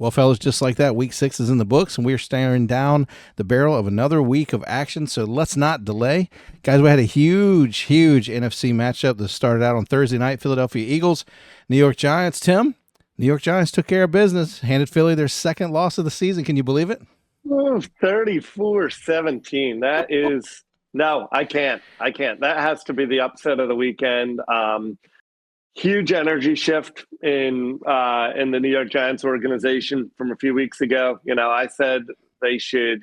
Well, fellas, just like that, week 6 is in the books, and we're staring down the barrel of another week of action, so let's not delay. Guys, we had a huge NFC matchup that started out on Thursday night. Philadelphia Eagles, New York Giants. Tim, New York Giants took care of business, handed Philly their second loss of the season. Can you believe it? 34-17. That is – no, I can't. That has to be the upset of the weekend. Huge energy shift in the New York Giants organization from a few weeks ago. I said they should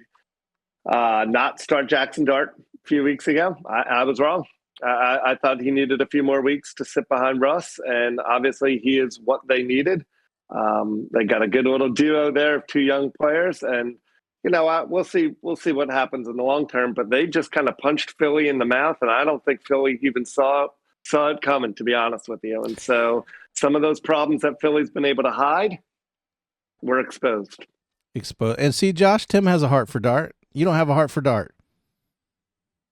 not start Jackson Dart a few weeks ago. I was wrong. I thought he needed a few more weeks to sit behind Russ, and obviously he is what they needed. They got a good little duo there of two young players, and we'll see what happens in the long term. But they just kind of punched Philly in the mouth, and I don't think Philly even saw it coming, to be honest with you. And so some of those problems that Philly's been able to hide were exposed. And see, Josh, Tim has a heart for Dart. You don't have a heart for Dart.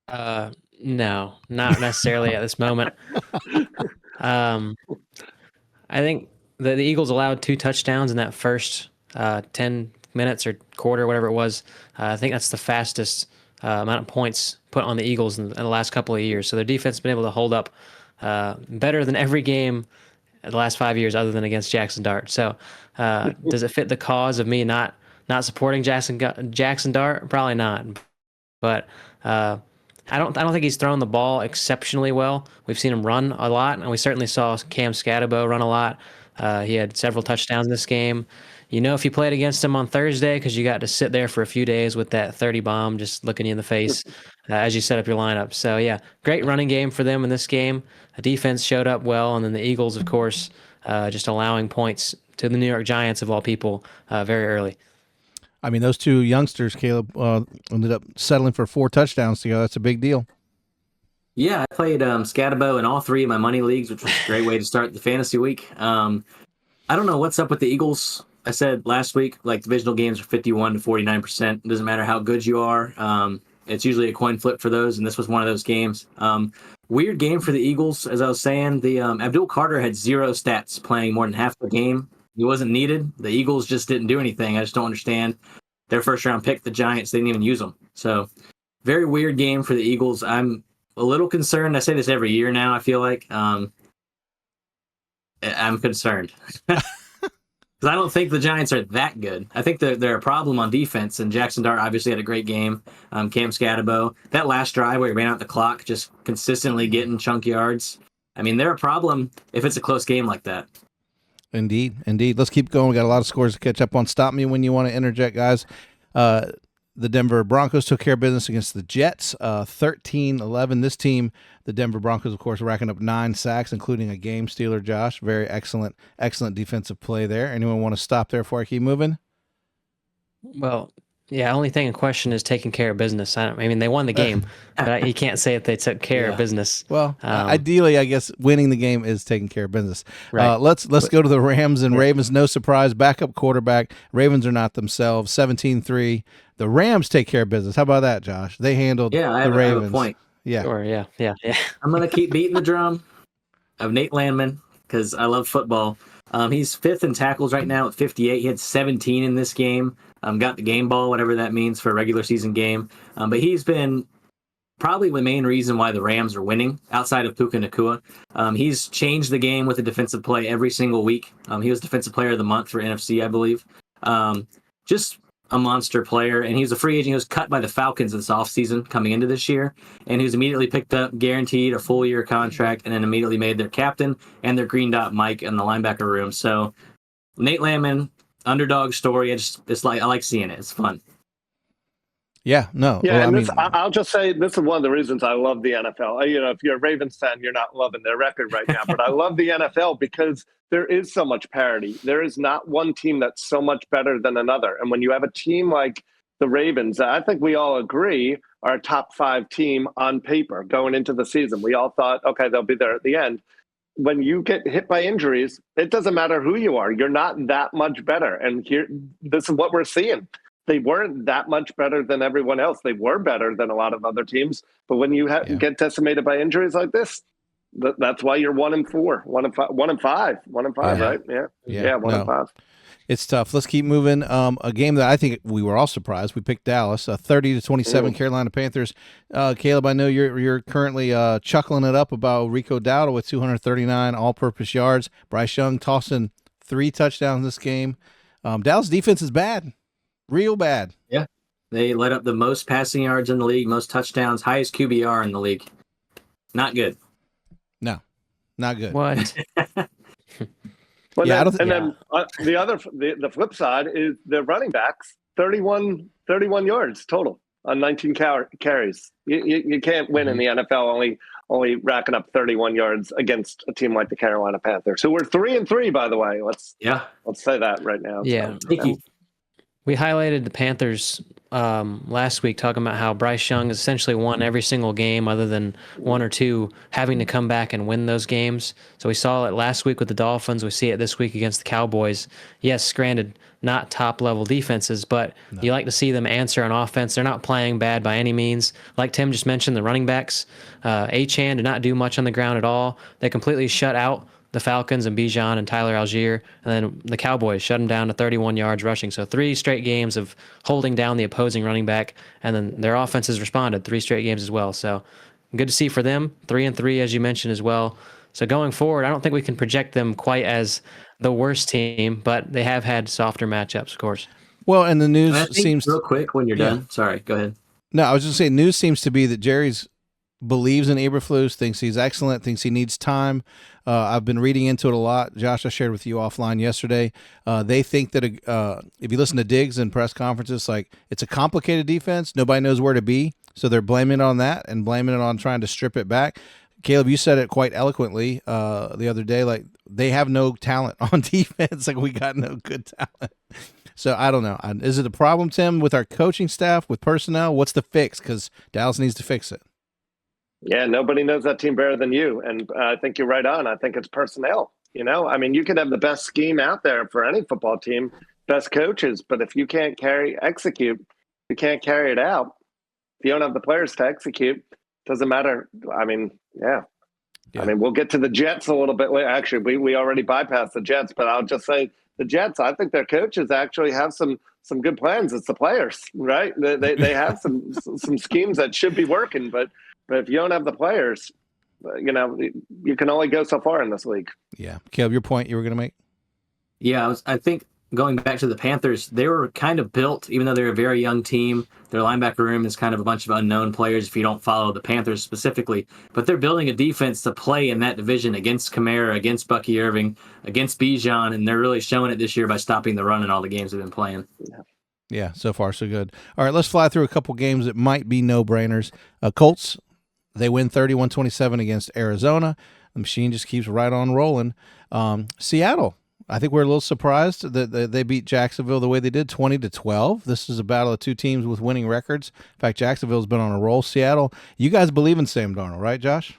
No, not necessarily at this moment. I think the Eagles allowed 2 touchdowns in that first 10 minutes or quarter, whatever it was. I think that's the fastest amount of points put on the Eagles in the last couple of years. So their defense has been able to hold up better than every game in the last 5 years other than against Jackson Dart. So does it fit the cause of me not supporting Jackson Dart? Probably not. But I don't think he's thrown the ball exceptionally well. We've seen him run a lot, and we certainly saw Cam Scatterbo run a lot. He had several touchdowns in this game. If you played against him on Thursday, because you got to sit there for a few days with that 30 bomb just looking you in the face as you set up your lineup. So, yeah, great running game for them in this game. The defense showed up well, and then the Eagles, of course, just allowing points to the New York Giants, of all people, very early. I mean, those two youngsters, Caleb, ended up settling for 4 touchdowns together. That's a big deal. Yeah, I played Scatterbo in all 3 of my money leagues, which was a great way to start the fantasy week. I don't know what's up with the Eagles. I said last week, divisional games are 51 to 49%. It doesn't matter how good you are. It's usually a coin flip for those, and this was one of those games. Weird game for the Eagles, as I was saying. The Abdul Carter had 0 stats playing more than half the game. He wasn't needed. The Eagles just didn't do anything. I just don't understand. Their first-round pick, the Giants, they didn't even use them. So, very weird game for the Eagles. I'm a little concerned. I say this every year now, I feel like. I'm concerned. Because I don't think the Giants are that good. I think they're a problem on defense, and Jackson Dart obviously had a great game. Cam Scatterbo, that last drive where he ran out the clock, just consistently getting chunk yards. I mean, they're a problem if it's a close game like that. Indeed. Let's keep going. We got a lot of scores to catch up on. Stop me when you want to interject, guys. The Denver Broncos took care of business against the Jets, 13-11. This team, the Denver Broncos, of course, racking up 9 sacks, including a game stealer, Josh. Very excellent defensive play there. Anyone want to stop there before I keep moving? Well, yeah, only thing in question is taking care of business. I mean, they won the game, but you can't say that they took care of business. Well, ideally, I guess winning the game is taking care of business. Right. Let's go to the Rams and Ravens. No surprise, backup quarterback. Ravens are not themselves. 17-3. The Rams take care of business. How about that, Josh? They handled the Ravens. I have a point. Yeah. Sure, yeah. I'm going to keep beating the drum of Nate Landman because I love football. He's 5th in tackles right now at 58. He had 17 in this game. Got the game ball, whatever that means for a regular season game. But he's been probably the main reason why the Rams are winning outside of Puka Nacua. He's changed the game with a defensive play every single week. He was Defensive Player of the Month for NFC, I believe. Just a monster player, and he was a free agent. He was cut by the Falcons this offseason coming into this year, and he was immediately picked up, guaranteed a full-year contract, and then immediately made their captain and their green dot Mike in the linebacker room. So Nate Landman, underdog story. I like seeing it. It's fun. Yeah, no. Yeah, well, I'll just say this is one of the reasons I love the NFL. If you're a Ravens fan, you're not loving their record right now. But I love the NFL because there is so much parity. There is not one team that's so much better than another. And when you have a team like the Ravens, I think we all agree are a top 5 team on paper going into the season. We all thought, okay, they'll be there at the end. When you get hit by injuries, it doesn't matter who you are. You're not that much better. And this is what we're seeing. They weren't that much better than everyone else. They were better than a lot of other teams. But when you get decimated by injuries like this, that's why you're 1-4, 1-5, 1-5, right? Yeah, 1-5. It's tough. Let's keep moving. A game that I think we were all surprised. We picked Dallas, 30-27 Carolina Panthers. Caleb, I know you're currently chuckling it up about Rico Dowdle with 239 all-purpose yards. Bryce Young tossing 3 touchdowns this game. Dallas defense is bad, real bad. Yeah, they let up the most passing yards in the league, most touchdowns, highest QBR in the league. Not good. No, not good. What? Well, Yeah, then the flip side is the running backs 31 yards total on 19 carries. You can't win in the NFL only racking up 31 yards against a team like the Carolina Panthers, who were 3-3, by the way. Let's say that right now. Yeah. So, We highlighted the Panthers last week, talking about how Bryce Young has essentially won every single game other than 1 or 2, having to come back and win those games. So we saw it last week with the Dolphins. We see it this week against the Cowboys. Yes, granted, not top-level defenses, but you like to see them answer on offense. They're not playing bad by any means. Like Tim just mentioned, the running backs, Achane did not do much on the ground at all. They completely shut out the Falcons and Bijan and Tyler Algier, and then the Cowboys shut them down to 31 yards rushing. So 3 straight games of holding down the opposing running back, and then their offense has responded 3 straight games as well. So good to see for them. 3-3, as you mentioned as well. So going forward, I don't think we can project them quite as the worst team, but they have had softer matchups, of course. Well, and the news I think seems real quick when you're done. Sorry, go ahead. No, I was just saying, news seems to be that Jerry's believes in Eberflus, thinks he's excellent, thinks he needs time. I've been reading into it a lot. Josh, I shared with you offline yesterday. They think that if you listen to Diggs in press conferences, like, it's a complicated defense. Nobody knows where to be. So they're blaming it on that and blaming it on trying to strip it back. Caleb, you said it quite eloquently the other day. Like, they have no talent on defense. Like, we got no good talent. So I don't know. Is it a problem, Tim, with our coaching staff, with personnel? What's the fix? Because Dallas needs to fix it. Yeah, nobody knows that team better than you. And I think you're right on. I think it's personnel. I mean, you could have the best scheme out there for any football team, best coaches, but if you can't execute, you can't carry it out. If you don't have the players to execute, doesn't matter. I mean, yeah. I mean, we'll get to the Jets a little bit later. Actually, we already bypassed the Jets, but I'll just say the Jets, I think their coaches actually have some good plans. It's the players, right? They have some schemes that should be working, but if you don't have the players, you can only go so far in this league. Yeah. Caleb, your point you were going to make? Yeah, I think going back to the Panthers, they were kind of built, even though they're a very young team. Their linebacker room is kind of a bunch of unknown players if you don't follow the Panthers specifically. But they're building a defense to play in that division against Kamara, against Bucky Irving, against Bijan, and they're really showing it this year by stopping the run in all the games they've been playing. Yeah, so far so good. All right, let's fly through a couple games that might be no-brainers. Colts, they win 31-27 against Arizona. The machine just keeps right on rolling. Seattle, I think we're a little surprised that they beat Jacksonville the way they did, 20-12. This is a battle of 2 teams with winning records. In fact, Jacksonville's been on a roll. Seattle, you guys believe in Sam Darnold, right, Josh?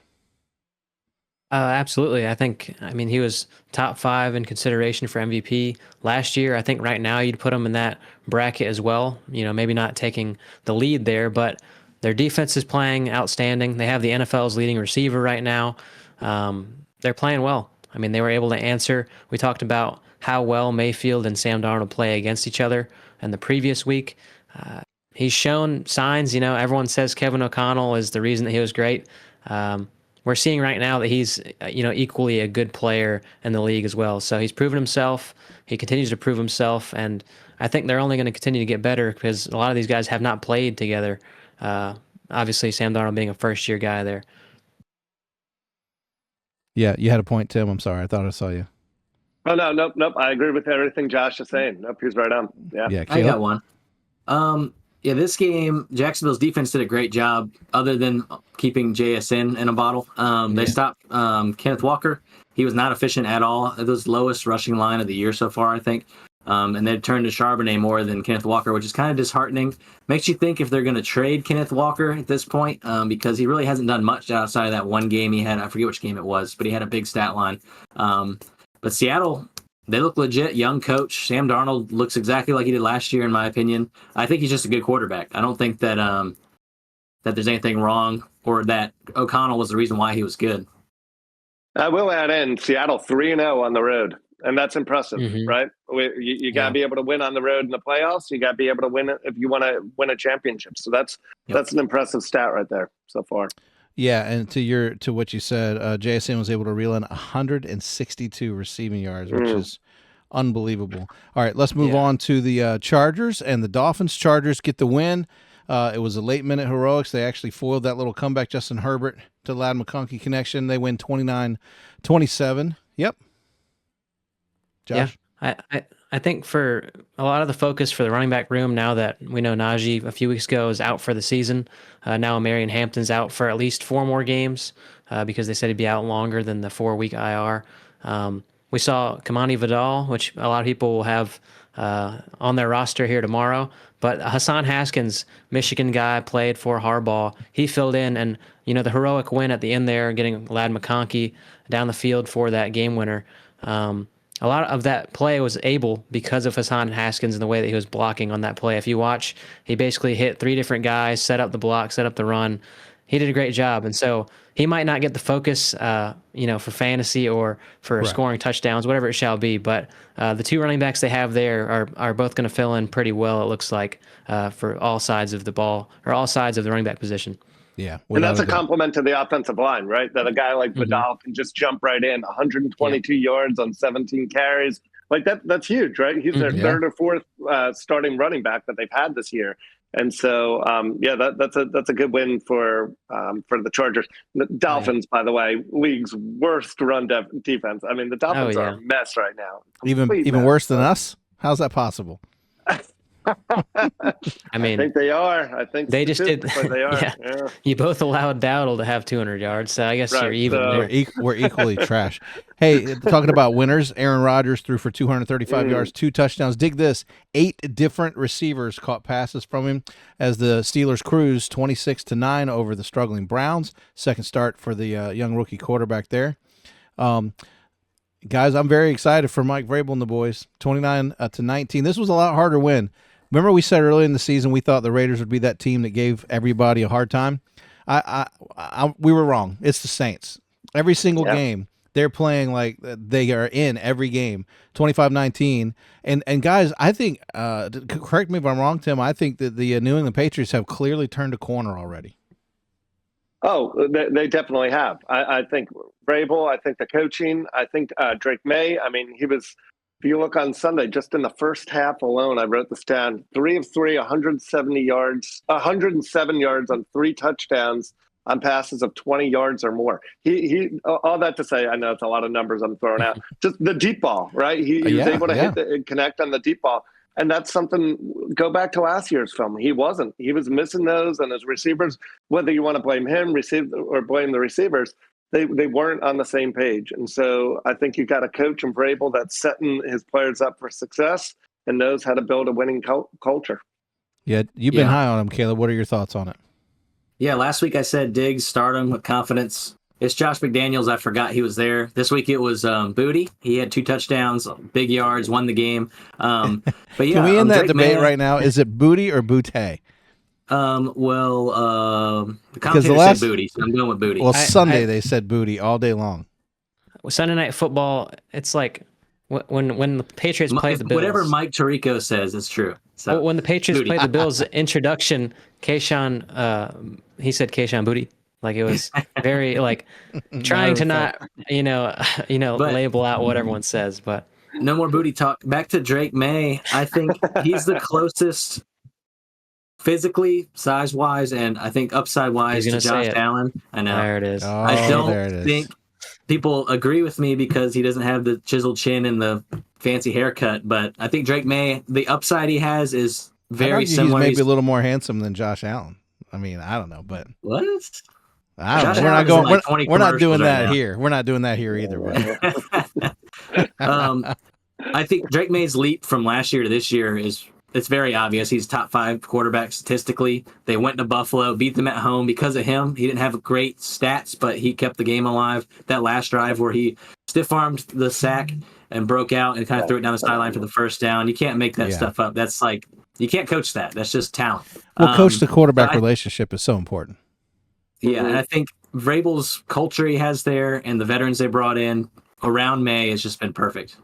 Absolutely. I mean, he was top 5 in consideration for MVP last year. I think right now you'd put him in that bracket as well. Maybe not taking the lead there, but their defense is playing outstanding. They have the NFL's leading receiver right now. They're playing well. I mean, they were able to answer. We talked about how well Mayfield and Sam Darnold play against each other in the previous week. He's shown signs. Everyone says Kevin O'Connell is the reason that he was great. We're seeing right now that he's, equally a good player in the league as well. So he's proven himself. He continues to prove himself, and I think they're only going to continue to get better because a lot of these guys have not played together. Obviously, Sam Darnold being a first-year guy there. Yeah, you had a point, Tim. I'm sorry. I thought I saw you. Oh, no, nope. I agree with everything Josh is saying. Nope, he's right on. Yeah, I got one. This game, Jacksonville's defense did a great job other than keeping JSN in a bottle. They stopped Kenneth Walker. He was not efficient at all. It was the lowest rushing line of the year so far, I think. And they turned to Charbonnet more than Kenneth Walker, which is kind of disheartening. Makes you think if they're going to trade Kenneth Walker at this point, because he really hasn't done much outside of that one game he had. I forget which game it was, but he had a big stat line. But Seattle, they look legit. Young coach. Sam Darnold looks exactly like he did last year, in my opinion. I think he's just a good quarterback. I don't think that that there's anything wrong or that O'Connell was the reason why he was good. I will add in Seattle 3-0 on the road and that's impressive, right? You got to be able to win on the road in the playoffs. You got to be able to win it if you want to win a championship. So that's an impressive stat right there so far. Yeah, and to what you said, JSN was able to reel in 162 receiving yards, which is unbelievable. All right, let's move on to the Chargers and the Dolphins. Chargers get the win. It was a late-minute heroics. They actually foiled that little comeback, Justin Herbert to Ladd McConkey connection. They win 29-27. Yep. Josh? Yeah, I think for a lot of the focus for the running back room, now that we know Najee a few weeks ago is out for the season, now Marion Hampton's out for at least 4 more games because they said he'd be out longer than the 4-week IR. We saw Kamani Vidal, which a lot of people will have on their roster here tomorrow. But Hassan Haskins, Michigan guy, played for Harbaugh. He filled in, and the heroic win at the end there, getting Ladd McConkey down the field for that game winner. A lot of that play was able because of Hassan Haskins and the way that he was blocking on that play. If you watch, he basically hit 3 different guys, set up the block, set up the run. He did a great job, and so he might not get the focus, for fantasy or for scoring touchdowns, whatever it shall be. But the 2 running backs they have there are both going to fill in pretty well. It looks like for all sides of the ball or all sides of the running back position. Yeah, and that's a compliment to the offensive line, right? That a guy like Vidal can just jump right in, 122 yards on 17 carries. Like that's huge, right? He's their 3rd or 4th starting running back that they've had this year. And so, that's a good win for the Chargers. The Dolphins, by the way, league's worst run defense. I mean, the Dolphins are a mess right now. Even worse than us? How's that possible? I mean, I think they are. I think they just did. They are. Yeah. You both allowed Dowdle to have 200 yards, so I guess you're even. We're equally trash. Hey, talking about winners, Aaron Rodgers threw for 235 yards, 2 touchdowns. Dig this: 8 different receivers caught passes from him as the Steelers cruised 26-9 over the struggling Browns. Second start for the young rookie quarterback there. Guys, I'm very excited for Mike Vrabel and the boys. 29-19. This was a lot harder win. Remember we said early in the season we thought the Raiders would be that team that gave everybody a hard time? We were wrong. It's the Saints. Every single game, they're playing like they are in every game, 25-19. And guys, I think, correct me if I'm wrong, Tim, I think that the New England Patriots have clearly turned a corner already. Oh, they definitely have. I think Vrabel, I think the coaching, I think Drake May, I mean, he was – if you look on Sunday, just in the first half alone, I wrote this down, 3 of 3, 170 yards, 107 yards on 3 touchdowns on passes of 20 yards or more. He all that to say, I know it's a lot of numbers I'm throwing out. Just the deep ball, right? He was able to hit connect on the deep ball. And that's something, go back to last year's film. He wasn't. He was missing those, and his receivers, whether you want to blame him or blame the receivers, they weren't on the same page. And so I think you got a coach in Vrabel that's setting his players up for success and knows how to build a winning culture. Yeah, you've been high on him, Caleb. What are your thoughts on it? Yeah, last week I said Diggs, start him with confidence. It's Josh McDaniels. I forgot he was there. This week it was Booty. He had 2 touchdowns, big yards, won the game. But yeah, can we end that debate right now? Is it Booty or Booty? The commentator said Booty, so I'm going with Booty. Well, Sunday they said Booty all day long. Sunday Night Football, it's like when the Patriots played the Bills. Whatever Mike Tirico says is true. So when the Patriots played the Bills, introduction, Kayshawn, he said Kayshawn Booty. Like it was very like trying to not, label out what everyone says, but no more booty talk. Back to Drake May. I think he's the closest physically, size-wise, and I think upside-wise to Josh Allen. I know. There it is. Oh, I don't think people agree with me because he doesn't have the chiseled chin and the fancy haircut, but I think Drake May, the upside he has is very similar. He's maybe a little more handsome than Josh Allen. I mean, I don't know, but what? We're not going. We're not doing that here. We're not doing that here either. I think Drake May's leap from last year to this year it's very obvious. He's top 5 quarterback statistically. They went to Buffalo, beat them at home because of him. He didn't have great stats, but he kept the game alive. That last drive where he stiff-armed the sack and broke out and kind of threw it down the sideline for the first down. You can't make that stuff up. That's like, you can't coach that. That's just talent. Well, coach the quarterback relationship is so important. Yeah, and I think Vrabel's culture he has there and the veterans they brought in around May has just been perfect.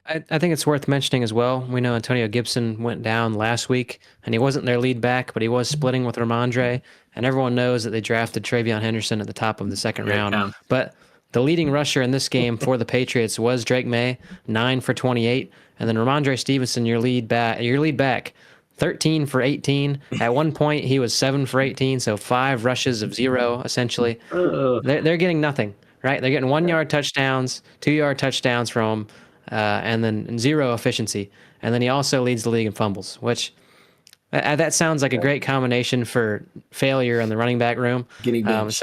I think it's worth mentioning as well. We know Antonio Gibson went down last week, and he wasn't their lead back, but he was splitting with Ramondre, and everyone knows that they drafted Travion Henderson at the top of the second Here it round. comes. But the leading rusher in this game for the Patriots was Drake May, 9 for 28, and then Ramondre Stevenson, your lead back, 13 for 18. At one point, he was 7 for 18, so 5 rushes of 0, essentially. They're getting nothing, right? They're getting 1-yard touchdowns, 2-yard touchdowns from him, and then 0 efficiency. And then he also leads the league in fumbles, which that sounds like a great combination for failure in the running back room. Getting benched.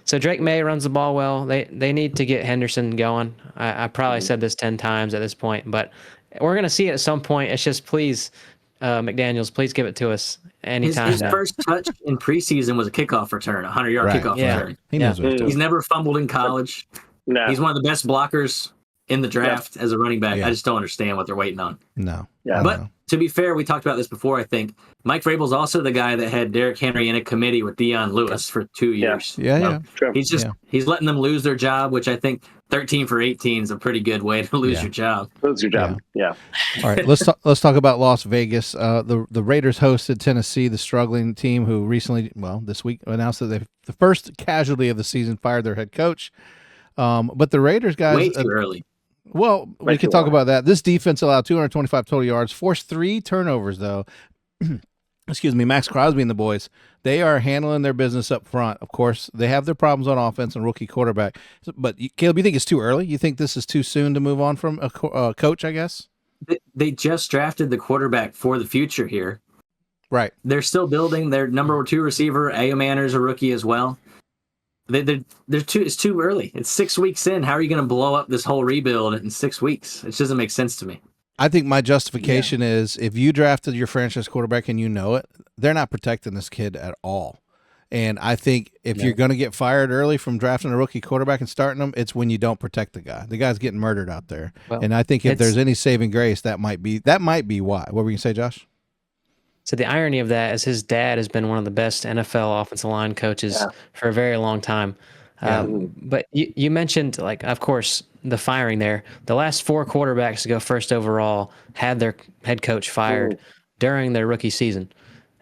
So Drake May runs the ball well. They need to get Henderson going. I probably said this 10 times at this point, but we're going to see it at some point. It's just please, McDaniels, please give it to us anytime. His first touch in preseason was a kickoff return, a 100-yard kickoff return. He knows what he's doing. He's never fumbled in college. No. He's one of the best blockers in the draft as a running back. Yeah. I just don't understand what they're waiting on. No. Yeah. But to be fair, we talked about this before, I think. Mike Vrabel's also the guy that had Derrick Henry in a committee with Deion Lewis for 2 years. Yeah. True. He's letting them lose their job, which I think 13 for 18 is a pretty good way to lose your job. Lose your job. Yeah. All right, let's talk about Las Vegas. The Raiders hosted Tennessee, the struggling team who recently, this week announced that the first casualty of the season fired their head coach. But the Raiders guys way too early. Well, we can talk about that. This defense allowed 225 total yards, forced 3 turnovers, though. Excuse me, Max Crosby and the boys, they are handling their business up front. Of course, they have their problems on offense and rookie quarterback. But, Caleb, you think it's too early? You think this is too soon to move on from a coach, I guess? They just drafted the quarterback for the future here. Right. They're still building their number 2 receiver. Manner's a rookie as well. It's too early. It's 6 weeks in. How are you going to blow up this whole rebuild in 6 weeks? It just doesn't make sense to me. I think my justification is if you drafted your franchise quarterback and you know it, they're not protecting this kid at all. And I think if you're going to get fired early from drafting a rookie quarterback and starting him, it's when you don't protect the guy. The guy's getting murdered out there. Well, and I think if there's any saving grace, that might be why. What were you going to say, Josh? So the irony of that is his dad has been one of the best NFL offensive line coaches for a very long time. But you mentioned, of course, the firing there. The last 4 quarterbacks to go first overall had their head coach fired during their rookie season.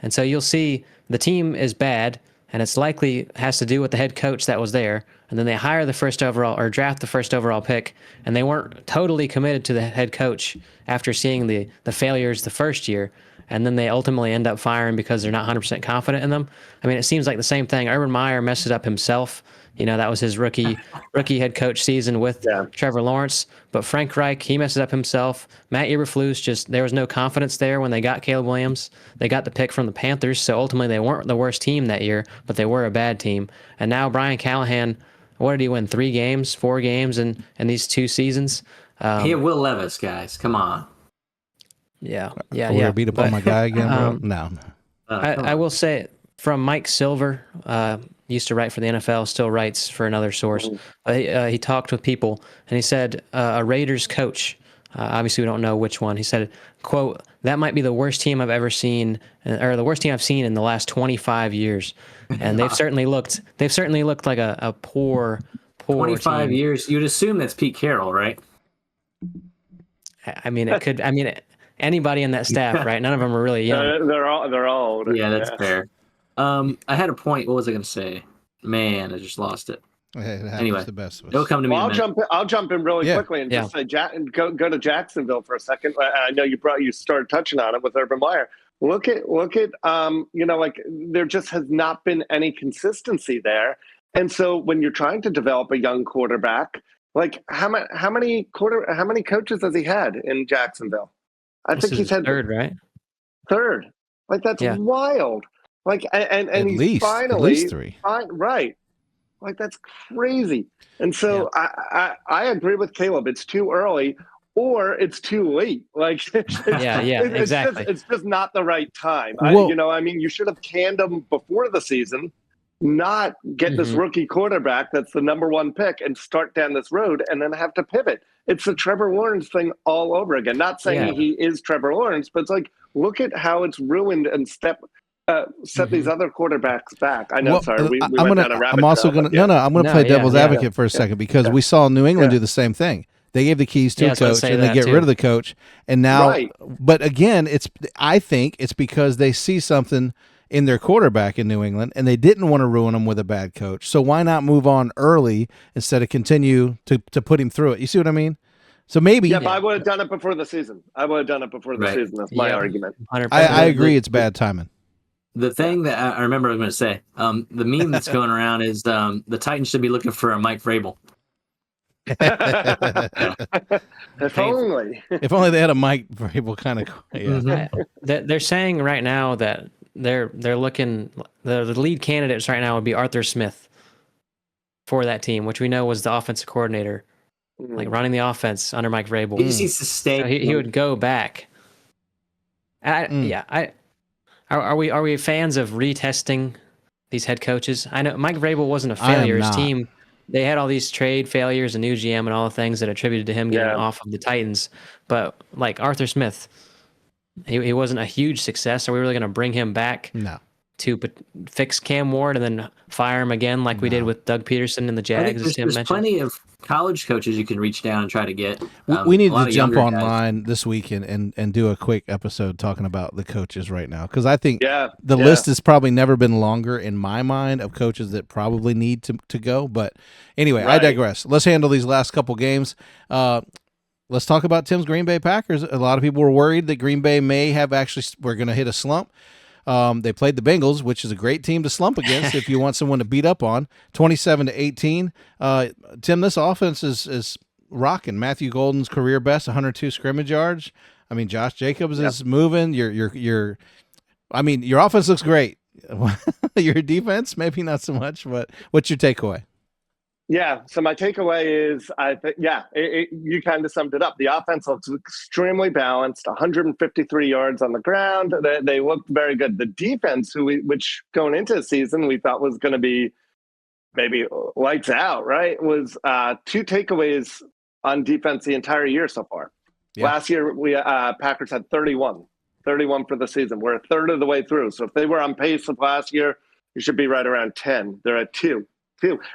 And so you'll see the team is bad, and it's likely has to do with the head coach that was there. And then they hire the first overall or draft the first overall pick, and they weren't totally committed to the head coach after seeing the failures the first year. And then they ultimately end up firing because they're not 100% confident in them. I mean, it seems like the same thing. Urban Meyer messed it up himself. That was his rookie head coach season with Trevor Lawrence. But Frank Reich, he messed it up himself. Matt Eberflus, there was no confidence there when they got Caleb Williams. They got the pick from the Panthers, so ultimately they weren't the worst team that year, but they were a bad team. And now Brian Callahan, what did he win? 4 games in these 2 seasons? He had Will Levis, guys. Come on. Yeah. We're beat up on my guy again, bro? No. I will say from Mike Silver, used to write for the NFL, still writes for another source. He talked with people, and he said a Raiders coach, obviously we don't know which one, he said, quote, "That might be the worst team I've ever seen, or the worst team I've seen in the last 25 years." And they've certainly looked like a poor 25 team. years. You'd assume that's Pete Carroll, right? I mean, it could. I mean, anybody in that staff, right? None of them are really young. They're all older. Yeah, that's fair. I had a point. What was I going to say? Man, I just lost it. Hey, anyway, the best of us. It'll come to me. I'll jump in really quickly and just say, go to Jacksonville for a second. I know you started touching on it with Urban Meyer. Look at there just has not been any consistency there. And so when you're trying to develop a young quarterback, how many coaches has he had in Jacksonville? I think he's had third, right? Third. That's wild. And he's finally at least 3. Right. That's crazy. And so I agree with Caleb. It's too early or it's too late. Exactly. It's just not the right time. Well, you should have canned him before the season, not get this rookie quarterback that's the number 1 pick and start down this road and then have to pivot. It's the Trevor Lawrence thing all over again. Not saying he is Trevor Lawrence, but it's look at how it's ruined and set these other quarterbacks back. I know, sorry, we went down a rabbit I'm also trail, I'm going to play devil's advocate for a second because we saw New England do the same thing. They gave the keys to Yeah, I a was about to coach, say and they that, get too. rid of the coach. And now, Right. but again, I think it's because they see something in their quarterback in New England, and they didn't want to ruin him with a bad coach. So why not move on early instead of continue to put him through it? You see what I mean? So maybe Yep, I would have done it before the season. Right. That's my Yep. argument. 100%. I agree The- it's bad timing. The thing that I remember I was going to say, the meme that's going around is the Titans should be looking for a Mike Vrabel. If only. If only they had a Mike Vrabel kind of. Yeah. They're saying right now that they're looking, the lead candidates right now would be Arthur Smith for that team, which we know was the offensive coordinator, like running the offense under Mike Vrabel. He just needs to stay. So he would go back. Are we fans of retesting these head coaches? I know Mike Vrabel wasn't a I am failure. His not. team, they had all these trade failures and new GM and all the things that attributed to him getting off of the Titans. But like Arthur Smith, he wasn't a huge success. Are we really going to bring him back No. to fix Cam Ward and then fire him again like we did with Doug Peterson and the I think Jags, as Tim there's mentioned? plenty of college coaches you can reach down and try to get. We need a lot to of jump younger guys. online this weekend and do a quick episode talking about the coaches right now, because I think Yeah, the yeah. list has probably never been longer in my mind of coaches that probably need to go. But anyway, I Right. digress. Let's handle these last couple games. Let's talk about Tim's Green Bay Packers. A lot of people were worried that Green Bay we're going to hit a slump. They played the Bengals, which is a great team to slump against if you want someone to beat up on. 27-18. Tim, this offense is rocking. Matthew Golden's career best, 102 scrimmage yards. I mean, Josh Jacobs is moving. Your offense looks great. Your defense, maybe not so much. But what's your takeaway? Yeah. So my takeaway is, I think, you kind of summed it up. The offense looks extremely balanced. 153 yards on the ground. They looked very good. The defense, which going into the season we thought was going to be maybe lights out, right? Was two takeaways on defense the entire year so far. Yeah. Last year, we Packers had 31 for the season. We're a third of the way through. So if they were on pace with last year, you should be right around 10. They're at 2.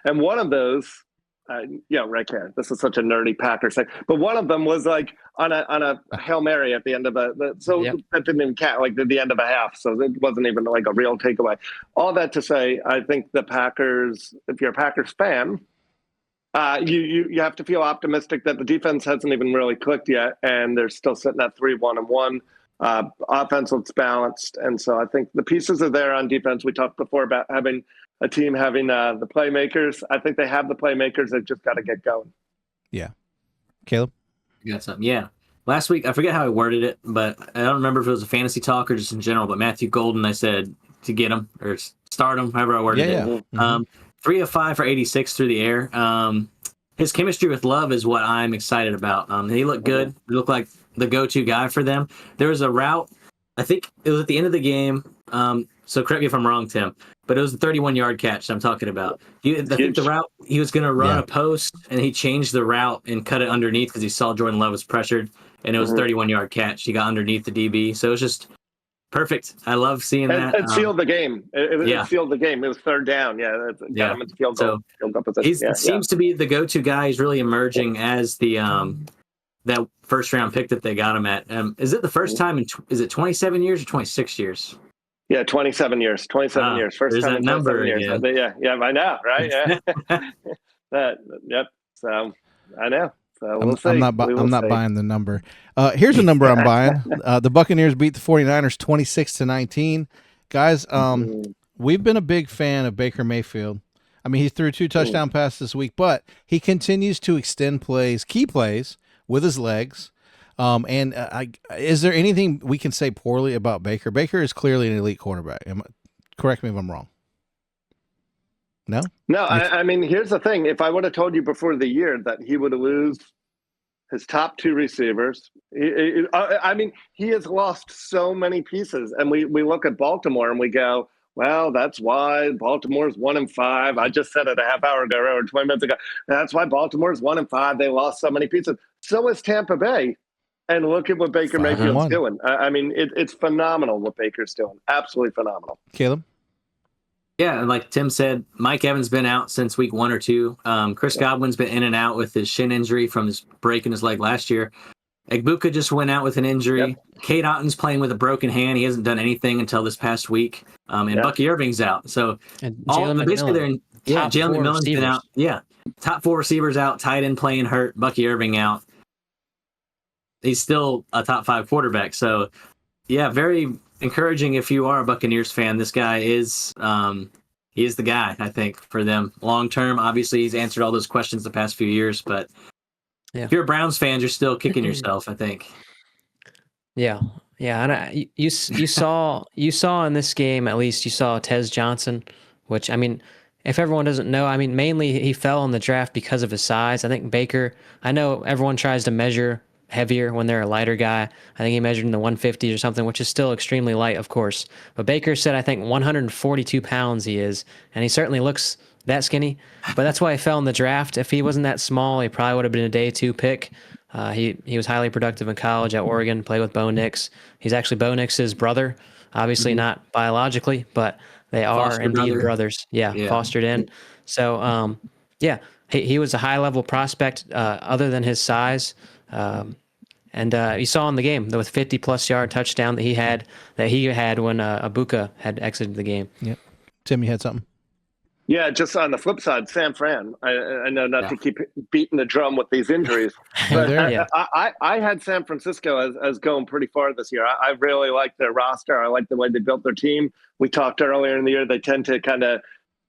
And one of those, right here. This is such a nerdy Packers thing. But one of them was like on a Hail Mary at the end of that didn't even count, like the end of a half. So it wasn't even like a real takeaway. All that to say, I think the Packers, if you're a Packers fan, you have to feel optimistic that the defense hasn't even really clicked yet, and they're still sitting at 3-1-1. Offense looks balanced, and so I think the pieces are there on defense. We talked before about having a team having the playmakers. I think they have the playmakers. They've just got to get going. Yeah. Caleb? You got something? Yeah. Last week, I forget how I worded it, but I don't remember if it was a fantasy talk or just in general, but Matthew Golden, I said to get him or start him, however I worded it. Mm-hmm. 3 of 5 for 86 through the air. His chemistry with Love is what I'm excited about. He looked good. He looked like the go-to guy for them. There was a route, I think it was at the end of the game. So correct me if I'm wrong, Tim, but it was a 31-yard catch I'm talking about. I think the route, he was going to run a post, and he changed the route and cut it underneath because he saw Jordan Love was pressured, and it was a 31-yard catch. He got underneath the DB, so it was just perfect. I love seeing that. It sealed the game. It sealed the game. It was third down. Got him into field goal position. He seems to be the go-to guy. He's really emerging as the that first-round pick that they got him at. Is it the first time is it 27 years or 26 years? Yeah, 27 years. 27 years. First time in 27 years. Yeah, I know, right? Yeah. Yep. So I know. So we'll see. I'm not buying the number. Here's a number I'm buying. The Buccaneers beat the 49ers 26-19. Guys, we've been a big fan of Baker Mayfield. I mean, he threw 2 touchdown passes this week, but he continues to extend key plays with his legs. Is there anything we can say poorly about Baker? Baker is clearly an elite quarterback. Correct me if I'm wrong. No? No, I mean, here's the thing. If I would have told you before the year that he would lose his top 2 receivers, he has lost so many pieces. And we look at Baltimore and we go, well, that's why Baltimore's 1-5. I just said it a half hour ago or 20 minutes ago. That's why Baltimore's 1-5. They lost so many pieces. So is Tampa Bay. And look at what Baker Mayfield's doing. I mean, it's phenomenal what Baker's doing. Absolutely phenomenal. Caleb? Yeah, and like Tim said, Mike Evans been out since week 1 or 2. Chris Godwin's been in and out with his shin injury from his breaking his leg last year. Egbuka just went out with an injury. Yep. Kate Otton's playing with a broken hand. He hasn't done anything until this past week. And Yep. Bucky Irving's out. So And all Jalen basically they're McMillan, top Jalen 4 McMillan's been receivers. out. Yeah, top 4 receivers out. Tight end playing hurt. Bucky Irving out. He's still a top 5 quarterback. So yeah, very encouraging if you are a Buccaneers fan. This guy is he is the guy, I think, for them long term. Obviously, he's answered all those questions the past few years, but if you're a Browns fan, you're still kicking yourself, I think. Yeah, and you saw in this game, at least you saw Tez Johnson, which, I mean, if everyone doesn't know, I mean, mainly he fell in the draft because of his size. I think Baker, I know everyone tries to measure heavier when they're a lighter guy. I think he measured in the 150s or something, which is still extremely light, of course. But Baker said, I think 142 pounds he is, and he certainly looks that skinny. But that's why he fell in the draft. If he wasn't that small, he probably would have been a day 2 pick. He was highly productive in college at Oregon, played with Bo Nix. He's actually Bo Nix's brother, obviously not biologically, but they are Foster indeed brother. brothers. Yeah, fostered in. So, he was a high-level prospect other than his size. And you saw in the game with 50-plus yard touchdown that he had when Abuka had exited the game. Yep. Tim, you had something? Yeah, just on the flip side, San Fran. I know not to keep beating the drum with these injuries, but I had San Francisco as going pretty far this year. I really like their roster. I like the way they built their team. We talked earlier in the year; they tend to kind of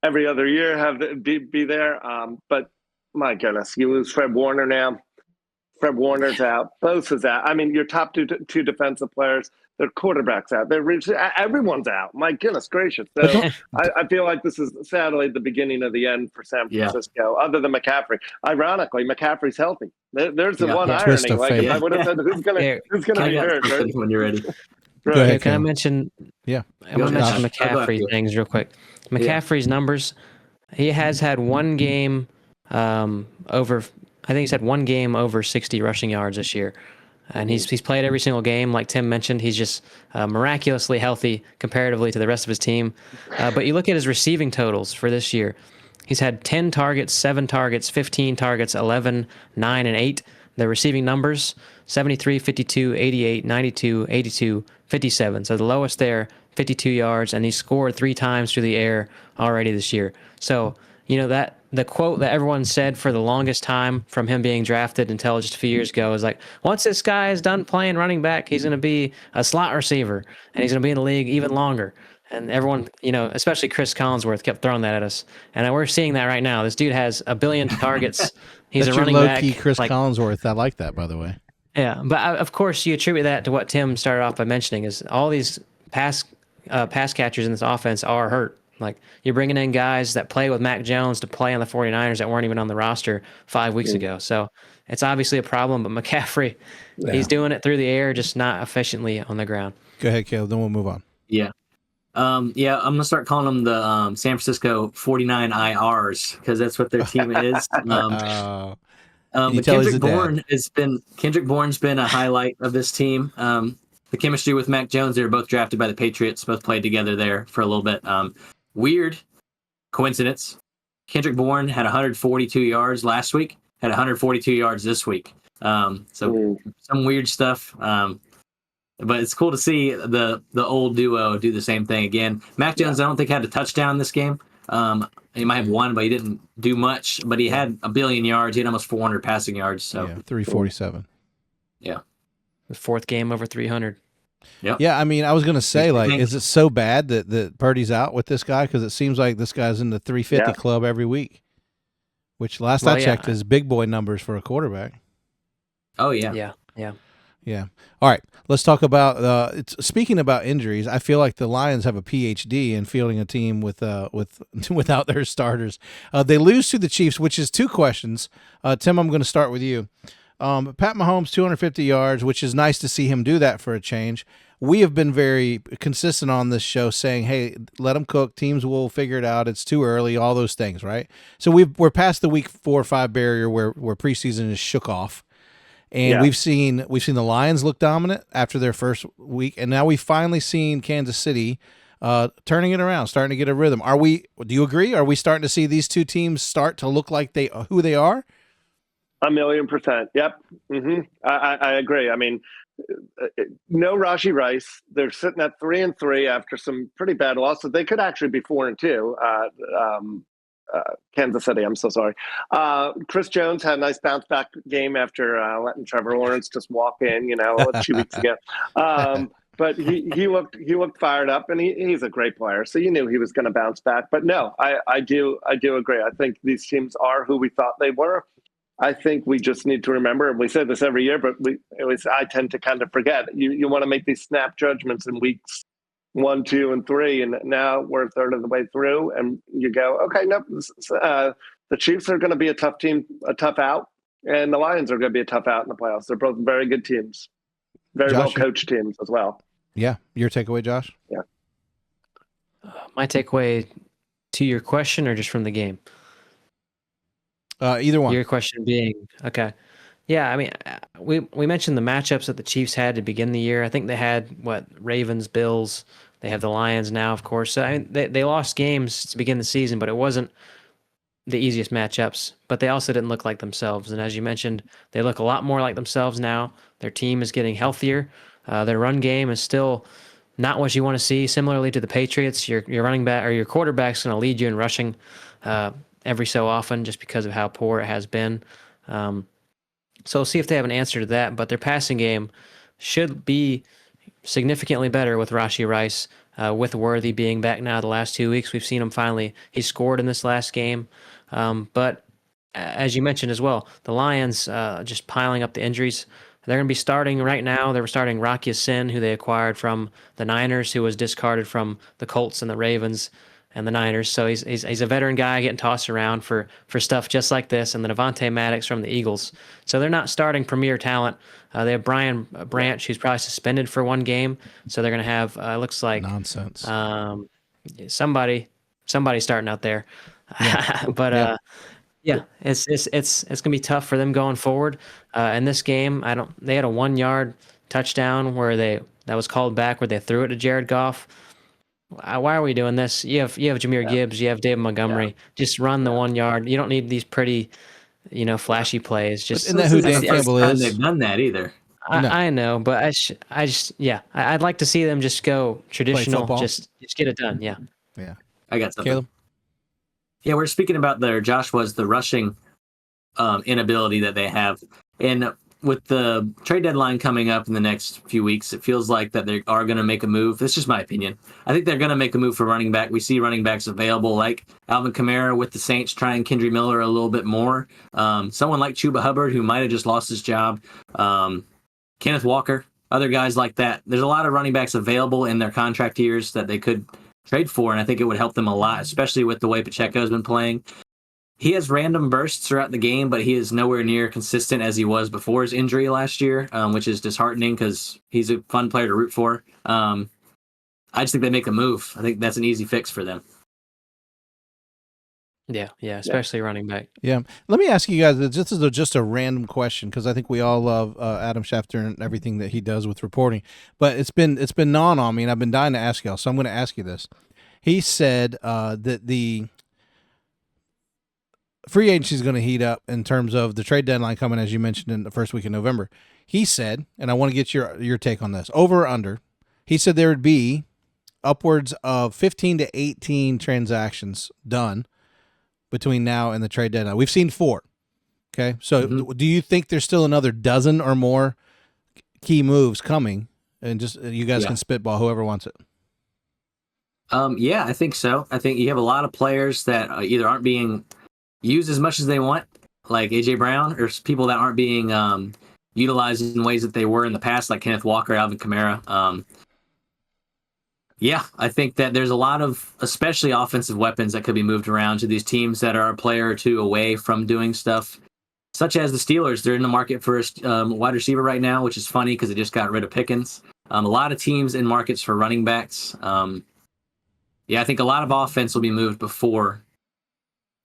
every other year be there. But my goodness, you lose Fred Warner now. Fred Warner's out. Bosa's out. I mean, your top two defensive players, their quarterbacks out. Everyone's out. My goodness gracious. So I feel like this is sadly the beginning of the end for San Francisco, other than McCaffrey. Ironically, McCaffrey's healthy. There's the one irony. Like, if I would have said, who's gonna be hurt? Right? When you're ready. Go ahead, Can I mention? Yeah. I want to mention McCaffrey things real quick. McCaffrey's numbers. He has had one game over. I think he's had one game over 60 rushing yards this year. And he's played every single game. Like Tim mentioned, he's just miraculously healthy comparatively to the rest of his team. But you look at his receiving totals for this year. He's had 10 targets, 7 targets, 15 targets, 11, 9, and 8. The receiving numbers, 73, 52, 88, 92, 82, 57. So the lowest there, 52 yards. And he scored 3 times through the air already this year. So, you know, that the quote that everyone said for the longest time from him being drafted until just a few years ago is like, once this guy is done playing running back, he's going to be a slot receiver and he's going to be in the league even longer. And everyone, you know, especially Chris Collinsworth kept throwing that at us. And we're seeing that right now. This dude has 1 billion targets. He's That's a running your back. low-key Chris Collinsworth. I like that, by the way. Yeah, but of course you attribute that to what Tim started off by mentioning is all these pass catchers in this offense are hurt. Like, you're bringing in guys that play with Mac Jones to play on the 49ers that weren't even on the roster 5 weeks ago. So it's obviously a problem, but McCaffrey, he's doing it through the air, just not efficiently on the ground. Go ahead, Caleb, then we'll move on. Yeah. I'm going to start calling them the San Francisco 49 IRs because that's what their team is. But Kendrick Bourne's been a highlight of this team. The chemistry with Mac Jones, they were both drafted by the Patriots, both played together there for a little bit. Weird coincidence. Kendrick Bourne had 142 yards last week, had 142 yards this week. So some weird stuff. But it's cool to see the old duo do the same thing again. Mac Jones, I don't think had a touchdown in this game. He might have one, but he didn't do much. But he had 1 billion yards. He had almost 400 passing yards. So 347. Yeah. The 4th game over 300. Yep. Yeah, I mean, I was going to say, like, is it so bad that Purdy's out with this guy? Because it seems like this guy's in the 350 club every week, which last I checked is big boy numbers for a quarterback. Oh, yeah. Yeah. All right, let's talk about speaking about injuries. I feel like the Lions have a PhD in fielding a team without their starters. They lose to the Chiefs, which is 2 questions. Tim, I'm going to start with you. Pat Mahomes, 250 yards, which is nice to see him do that for a change. We have been very consistent on this show saying, hey, let him cook. Teams will figure it out. It's too early, all those things, right? So we're past the week 4 or 5 barrier where preseason is shook off. And we've seen the Lions look dominant after their first week, and now we've finally seen Kansas City turning it around, starting to get a rhythm. Do you agree? Are we starting to see these two teams start to look like who they are? 1,000,000%. Yep. I agree. I mean, no Rashi Rice. They're sitting at 3-3 after some pretty bad losses. They could actually be 4-2. Kansas City. I'm so sorry. Chris Jones had a nice bounce back game after letting Trevor Lawrence just walk in, 2 weeks ago. But he looked fired up, and he's a great player. So you knew he was going to bounce back. But no, I do agree. I think these teams are who we thought they were. I think we just need to remember, and we say this every year, but I tend to kind of forget. You want to make these snap judgments in weeks 1, 2, and 3, and now we're a third of the way through, and you go, okay, no, the Chiefs are going to be a tough team, a tough out, and the Lions are going to be a tough out in the playoffs. They're both very good teams, very well coached teams as well. Yeah, your takeaway, Josh? Yeah, my takeaway to your question, or just from the game? Either one. Your question being, okay. Yeah, I mean, we mentioned the matchups that the Chiefs had to begin the year. I think they had, Ravens, Bills. They have the Lions now, of course. So, I mean, they lost games to begin the season, but it wasn't the easiest matchups. But they also didn't look like themselves. And as you mentioned, they look a lot more like themselves now. Their team is getting healthier. Their run game is still not what you want to see. Similarly to the Patriots, your running back or your quarterback's going to lead you in rushing every so often, just because of how poor it has been. So we'll see if they have an answer to that. But their passing game should be significantly better with Rashi Rice, with Worthy being back now the last 2 weeks. We've seen him finally. He scored in this last game. But as you mentioned as well, the Lions just piling up the injuries. They're going to be starting right now. They were starting Rocky Sin, who they acquired from the Niners, who was discarded from the Colts and the Ravens and the Niners. So he's a veteran guy getting tossed around for stuff just like this. And then Avonte Maddox from the Eagles. So they're not starting premier talent. They have Brian Branch, who's probably suspended for 1 game. So they're going to have, looks like nonsense. Somebody starting out there. Yeah. But yeah, it's gonna be tough for them going forward. In this game, they had a 1-yard touchdown that was called back, where they threw it to Jared Goff. Why are we doing this? You have Jahmyr Gibbs, you have David Montgomery. Just run the 1 yard. You don't need these pretty, flashy plays. Just isn't that who Dan Campbell is? They've done that either. I know, but I'd like to see them just go traditional. Just get it done. Yeah. Yeah. I got something. Caleb? Yeah, we're speaking about the rushing inability that they have. And with the trade deadline coming up in the next few weeks, it feels like that they are going to make a move. That's just my opinion. I think they're going to make a move for running back. We see running backs available, like Alvin Kamara with the Saints, trying Kendry Miller a little bit more. Someone like Chuba Hubbard, who might have just lost his job. Kenneth Walker, other guys like that. There's a lot of running backs available in their contract years that they could trade for, and I think it would help them a lot, especially with the way Pacheco's been playing. He has random bursts throughout the game, but he is nowhere near consistent as he was before his injury last year, which is disheartening because he's a fun player to root for. I just think they make a move. I think that's an easy fix for them. Yeah, especially running back. Yeah. Let me ask you guys, this is just a random question, because I think we all love Adam Schefter and everything that he does with reporting. But it's been gnawing on me, and I've been dying to ask y'all, so I'm going to ask you this. He said that the free agency is going to heat up in terms of the trade deadline coming, as you mentioned, in the first week of November. He said, and I want to get your take on this, over or under, he said there would be upwards of 15 to 18 transactions done between now and the trade deadline. We've seen 4. Okay. So do you think there's still another dozen or more key moves coming? And just you guys can spitball, whoever wants it. Yeah, I think so. I think you have a lot of players that either aren't being used as much as they want, like AJ Brown, or people that aren't being utilized in ways that they were in the past, like Kenneth Walker, Alvin Kamara. Yeah, I think that there's a lot of, especially offensive weapons, that could be moved around to these teams that are a player or two away from doing stuff, such as the Steelers. They're in the market for a wide receiver right now, which is funny because they just got rid of Pickens. A lot of teams in markets for running backs. Yeah, I think a lot of offense will be moved before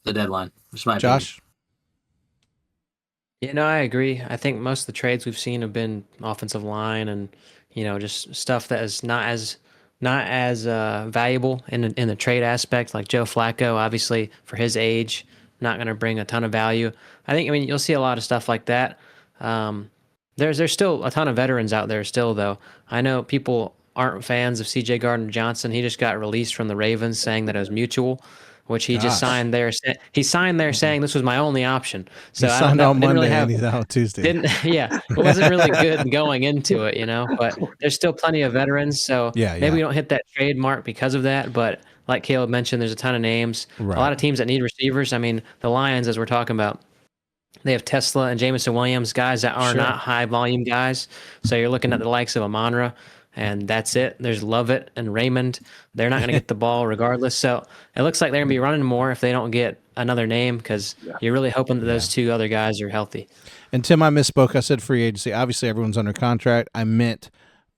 the deadline. That's my opinion. Josh? Yeah, no, I agree. I think most of the trades we've seen have been offensive line and, just stuff that is not as not as valuable in the trade aspect. Like Joe Flacco, obviously for his age, not going to bring a ton of value. I mean, you'll see a lot of stuff like that. There's still a ton of veterans out there still, though. I know people aren't fans of C.J. Gardner-Johnson. He just got released from the Ravens saying that it was mutual, which he just Gosh. signed there. He signed there saying this was my only option. So He I signed on didn't really Monday have, and he's out on Tuesday. yeah, it wasn't really good going into it, but there's still plenty of veterans. So Yeah, maybe we don't hit that trade mark because of that. But like Caleb mentioned, there's a ton of names, Right. a lot of teams that need receivers. I mean, the Lions, as we're talking about, they have Tesla and Jameson Williams, guys that are Sure. not high volume guys. So you're looking at the likes of Amonra, and that's it. There's Lovett and Raymond. They're not going to get the ball regardless. So it looks like they're going to be running more if they don't get another name, because you're really hoping that those two other guys are healthy. And Tim, I misspoke. I said free agency. Obviously, everyone's under contract. I meant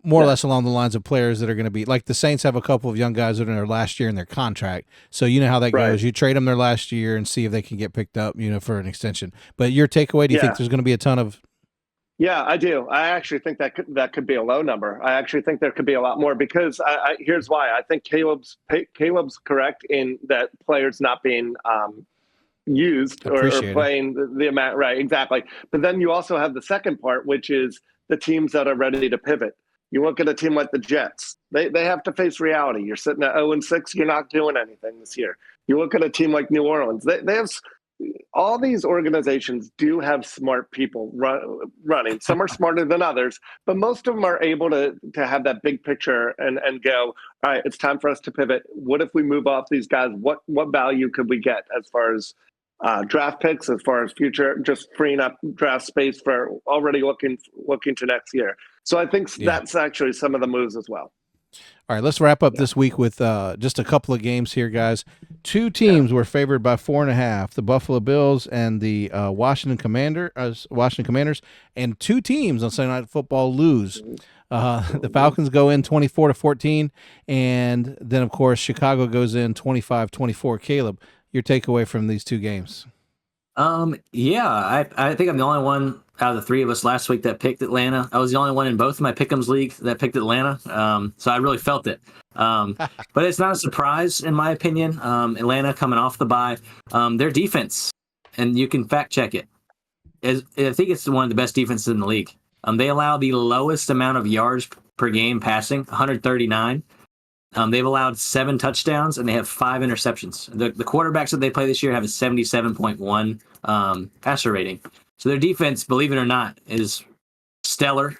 more or less along the lines of players that are going to be like the Saints have a couple of young guys that are in their last year in their contract. So you know how that goes. You trade them their last year and see if they can get picked up, for an extension. But your takeaway, do you think there's going to be a ton of? Yeah, I do. I actually think that could be a low number. I actually think there could be a lot more, because here's why. I think Caleb's correct in that players not being used or playing the amount. Right, exactly. But then you also have the second part, which is the teams that are ready to pivot. You look at a team like the Jets. They have to face reality. You're sitting at 0-6. You're not doing anything this year. You look at a team like New Orleans. They have all these organizations do have smart people running. Some are smarter than others, but most of them are able to have that big picture and go, all right, it's time for us to pivot. What if we move off these guys? What value could we get as far as draft picks, as far as future, just freeing up draft space for already looking to next year. So I think that's actually some of the moves as well. All right, let's wrap up this week with just a couple of games here, guys. Two teams were favored by 4.5: the Buffalo Bills and the Washington Commanders. And two teams on Sunday Night Football lose. The Falcons go in 24-14, and then of course Chicago goes in 25-24. Caleb, your takeaway from these two games? I think I'm the only one out of the three of us last week that picked Atlanta. I was the only one in both of my pick'ems leagues that picked Atlanta. So I really felt it. But it's not a surprise in my opinion. Atlanta coming off the bye, their defense, and you can fact check it, I think it's one of the best defenses in the league. They allow the lowest amount of yards per game passing, 139. They've allowed 7 touchdowns and they have 5 interceptions. The quarterbacks that they play this year have a 77.1 passer rating. So their defense, believe it or not, is stellar.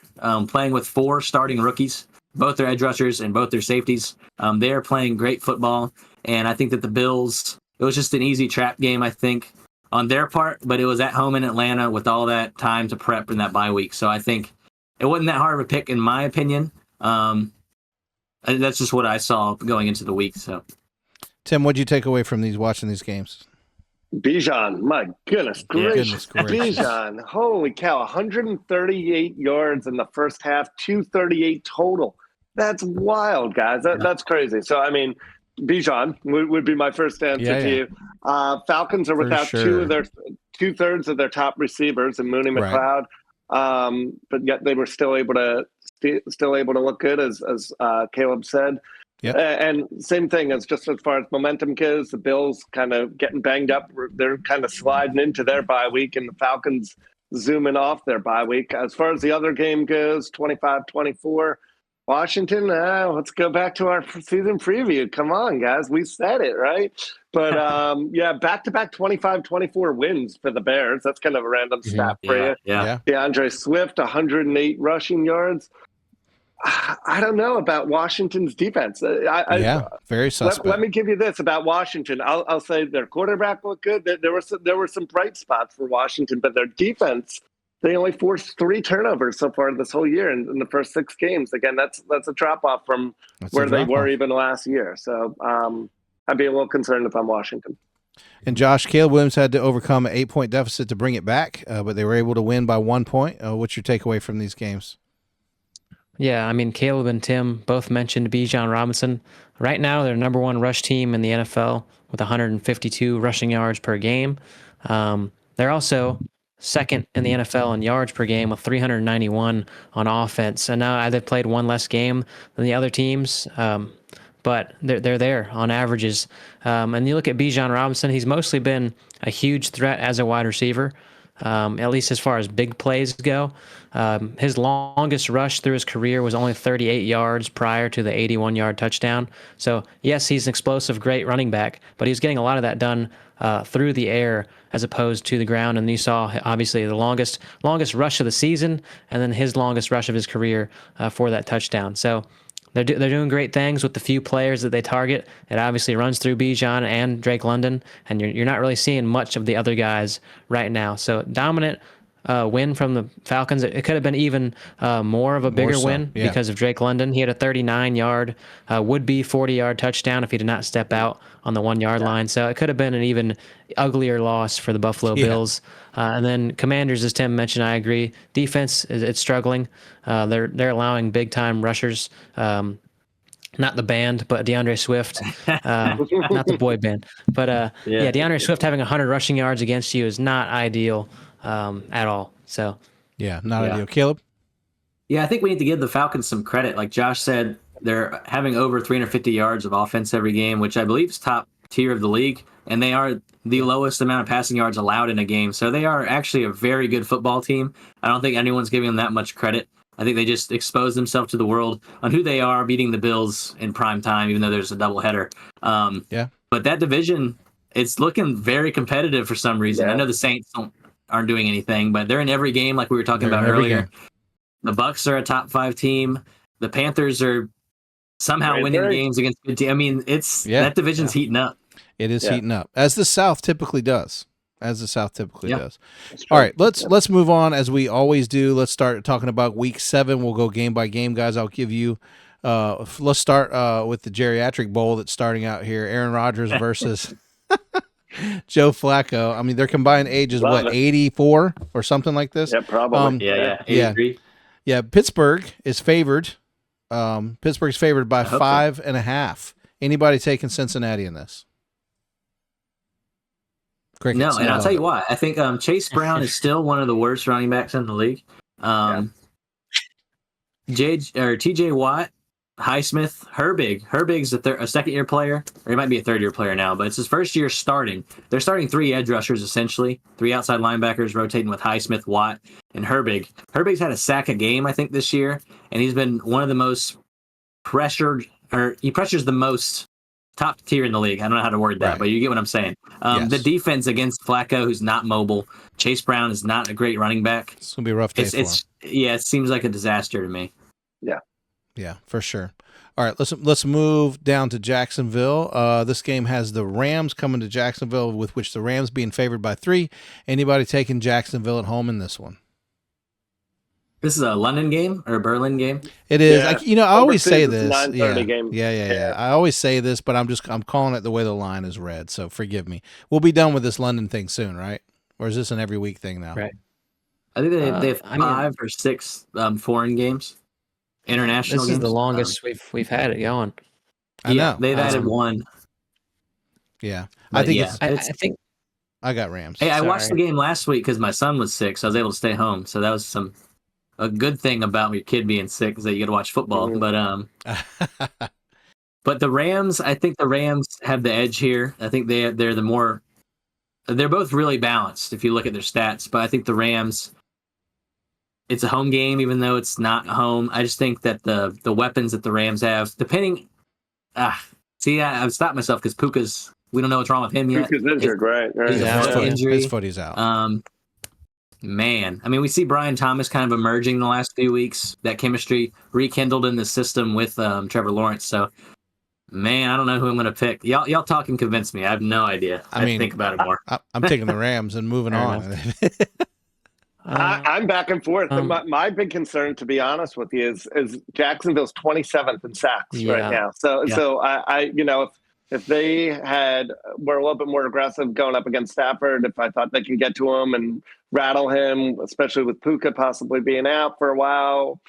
Playing with 4 starting rookies, both their edge rushers and both their safeties. They are playing great football. And I think that the Bills, it was just an easy trap game, I think, on their part. But it was at home in Atlanta with all that time to prep in that bye week. So I think it wasn't that hard of a pick, in my opinion. That's just what I saw going into the week. So, Tim, what did you take away from watching these games? Bijan, my goodness gracious. Bijan, holy cow, 138 yards in the first half, 238 total. That's wild, guys. That's crazy. So, I mean, Bijan would be my first answer to you. Falcons are without 2/3 of their top receivers in Mooney McLeod, but yet they were still able to look good, as Caleb said. Yep. And same thing as far as momentum goes, the Bills kind of getting banged up. They're kind of sliding into their bye week, and the Falcons zooming off their bye week. As far as the other game goes, 25-24. Washington, let's go back to our season preview. Come on, guys. We said it, right? But, back-to-back 25-24 wins for the Bears. That's kind of a random stat for you. Yeah. DeAndre Swift, 108 rushing yards. I don't know about Washington's defense. Very suspect. Let me give you this about Washington. I'll say their quarterback looked good. There were some bright spots for Washington, but their defense, they only forced 3 turnovers so far this whole year in the first 6 games. Again, that's a drop off from where they were even last year. So I'd be a little concerned if I'm Washington. And Josh, Caleb Williams had to overcome an 8-point deficit to bring it back, but they were able to win by 1 point. What's your takeaway from these games? Yeah, I mean, Caleb and Tim both mentioned Bijan Robinson. Right now, they're number 1 rush team in the NFL with 152 rushing yards per game. They're also second in the NFL in yards per game with 391 on offense. And now they've played one less game than the other teams, but they're there on averages. And you look at Bijan Robinson, he's mostly been a huge threat as a wide receiver, at least as far as big plays go. His longest rush through his career was only 38 yards prior to the 81-yard touchdown. So, yes, he's an explosive, great running back, but he was getting a lot of that done through the air as opposed to the ground. And you saw, obviously, the longest rush of the season and then his longest rush of his career for that touchdown. So they're doing great things with the few players that they target. It obviously runs through Bijan and Drake London, and you're not really seeing much of the other guys right now. So dominant win from the Falcons. It could have been even more of a bigger win because of Drake London. He had a 39-yard, would-be 40-yard touchdown if he did not step out on the 1-yard line. So it could have been an even uglier loss for the Buffalo Bills. And then Commanders, as Tim mentioned, I agree. Defense, it's struggling. They're allowing big-time rushers. Not the band, but DeAndre Swift, not the boy band. But DeAndre Swift having 100 rushing yards against you is not ideal at all. So not ideal. Caleb? Yeah, I think we need to give the Falcons some credit. Like Josh said, they're having over 350 yards of offense every game, which I believe is top tier of the league, and they are the lowest amount of passing yards allowed in a game. So they are actually a very good football team. I don't think anyone's giving them that much credit. I think they just exposed themselves to the world on who they are, beating the Bills in prime time, even though there's a doubleheader. But that division, it's looking very competitive for some reason. I know the Saints aren't doing anything, but they're in every game, like we were talking about earlier. The Bucs are a top 5 team. The Panthers are somehow winning games against good teams. I mean, that division's heating up. It is heating up, as the South typically does. Does. All right, let's move on as we always do. Let's start talking about Week 7. We'll go game by game, guys. I'll give you. Let's start with the geriatric bowl that's starting out here. Aaron Rodgers versus Joe Flacco. I mean, their combined age is 84 or something like this. Yeah, probably. 83. Yeah. Pittsburgh is favored. Pittsburgh's favored by 5.5. Anybody taking Cincinnati in this? Crickets. No, and I'll tell you why. I think Chase Brown is still one of the worst running backs in the league. TJ Watt, Highsmith, Herbig's a second-year player, or he might be a third-year player now, but it's his first year starting. They're starting 3 edge rushers, essentially, 3 outside linebackers rotating with Highsmith, Watt, and Herbig. Herbig's had a sack a game, I think, this year, and he's been one of the most pressured, or he pressures the most top tier in the league. I don't know how to word that, but you get what I'm saying. The defense against Flacco, who's not mobile. Chase Brown is not a great running back. It's going to be a rough day for him. Yeah, it seems like a disaster to me. Yeah, for sure. All right, let's move down to Jacksonville. This game has the Rams coming to Jacksonville, with which the Rams being favored by 3. Anybody taking Jacksonville at home in this one? This is a London game or a Berlin game? It is. I always say this. 9:30 game. Yeah. I always say this, but I'm calling it the way the line is read, so forgive me. We'll be done with this London thing soon, right? Or is this an every week thing now? Right. I think they have 5 or 6 foreign games, international games. This is the longest we've had it going. I know. They've added 1. Yeah. But I think I got Rams. Hey, I watched the game last week because my son was sick, so I was able to stay home. So that was a good thing about your kid being sick, is that you get to watch football. Mm-hmm. But the Rams, I think the Rams have the edge here. I think they're both really balanced if you look at their stats. But I think the Rams, it's a home game, even though it's not home. I just think that the weapons that the Rams have, depending. I've stopped myself because Puka's. We don't know what's wrong with him yet. Puka's injured, right? Injury. His footy's out. Man, I mean, we see Brian Thomas kind of emerging the last few weeks. That chemistry rekindled in the system with Trevor Lawrence. So, man, I don't know who I'm going to pick. Y'all talk and convince me. I have no idea. I mean, think about it more. I'm taking the Rams and moving on. I'm back and forth. My big concern, to be honest with you, is Jacksonville's 27th in sacks right now. So I if they were a little bit more aggressive going up against Stafford, if I thought they could get to him and rattle him, especially with Puka possibly being out for a while,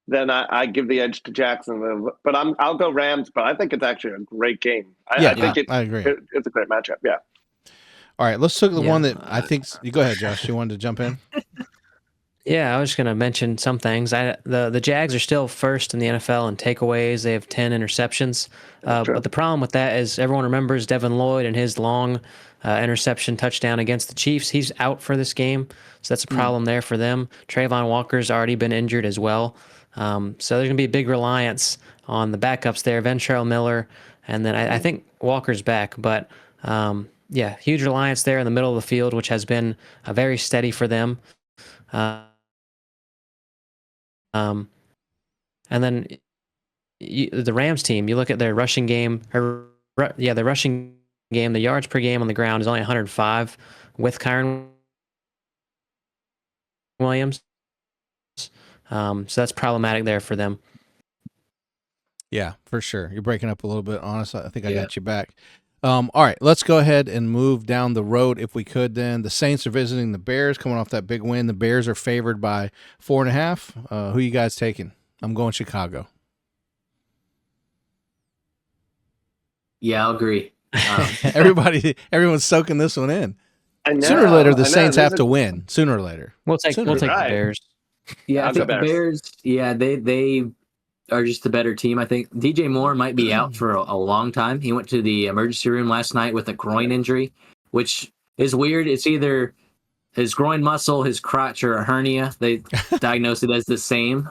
then I give the edge to Jacksonville. But I'll go Rams. But I think it's actually a great game. I think I agree. It's a great matchup. Yeah. All right, let's take the Yeah. one that I think. You go ahead, Josh. You wanted to jump in? Yeah, I was just going to mention some things. The Jags are still first in the NFL in takeaways. They have 10 interceptions. True. But the problem with that is everyone remembers Devin Lloyd and his long interception touchdown against the Chiefs. He's out for this game, so that's a problem there for them. Trayvon Walker's already been injured as well. So there's going to be a big reliance on the backups there, Ventrell Miller, and then I think Walker's back. But yeah, huge reliance there in the middle of the field, which has been very steady for them. And then the Rams team, you look at their rushing game, the rushing game, the yards per game on the ground is only 105 with Kyron Williams. So that's problematic there for them. Yeah, for sure. You're breaking up a little bit, honest. I think I got you back. All right, let's go ahead and move down the road if we could then. The Saints are visiting the Bears, coming off that big win. The Bears are favored by 4.5. Who you guys taking? I'm going Chicago. Yeah, I'll agree. Everyone's soaking this one in. I know, Sooner or later, the I know. Saints have to win. Sooner or later. We'll take Sooner or the later. Bears. Yeah, I I'll go think the Bears. Yeah, they are just the better team. I think DJ Moore might be out for a long time. He went to the emergency room last night with a groin injury, which is weird. It's either his groin muscle, his crotch, or a hernia. They diagnosed it as the same.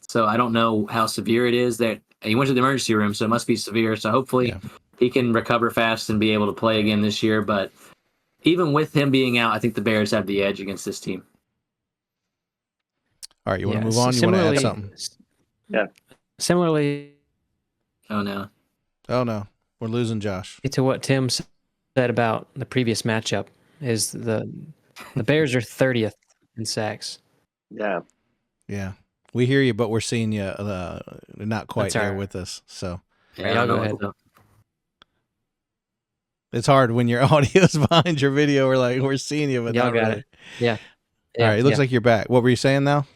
So I don't know how severe it is. That he went to the emergency room, so it must be severe. So hopefully he can recover fast and be able to play again this year. But even with him being out, I think the Bears have the edge against this team. All right, you want to move on? You want to add something? Yeah. Similarly, Oh no, we're losing Josh. to what Tim said about the previous matchup, is the Bears are 30th in sacks. Yeah. Yeah, we hear you, but we're seeing you not quite That's all there right. with us. So yeah, Y'all I don't go know ahead. what's up. it's hard when your audio's behind your video. We're seeing you, but Y'all not got really. it. Yeah. All right, it looks like you're back. What were you saying now?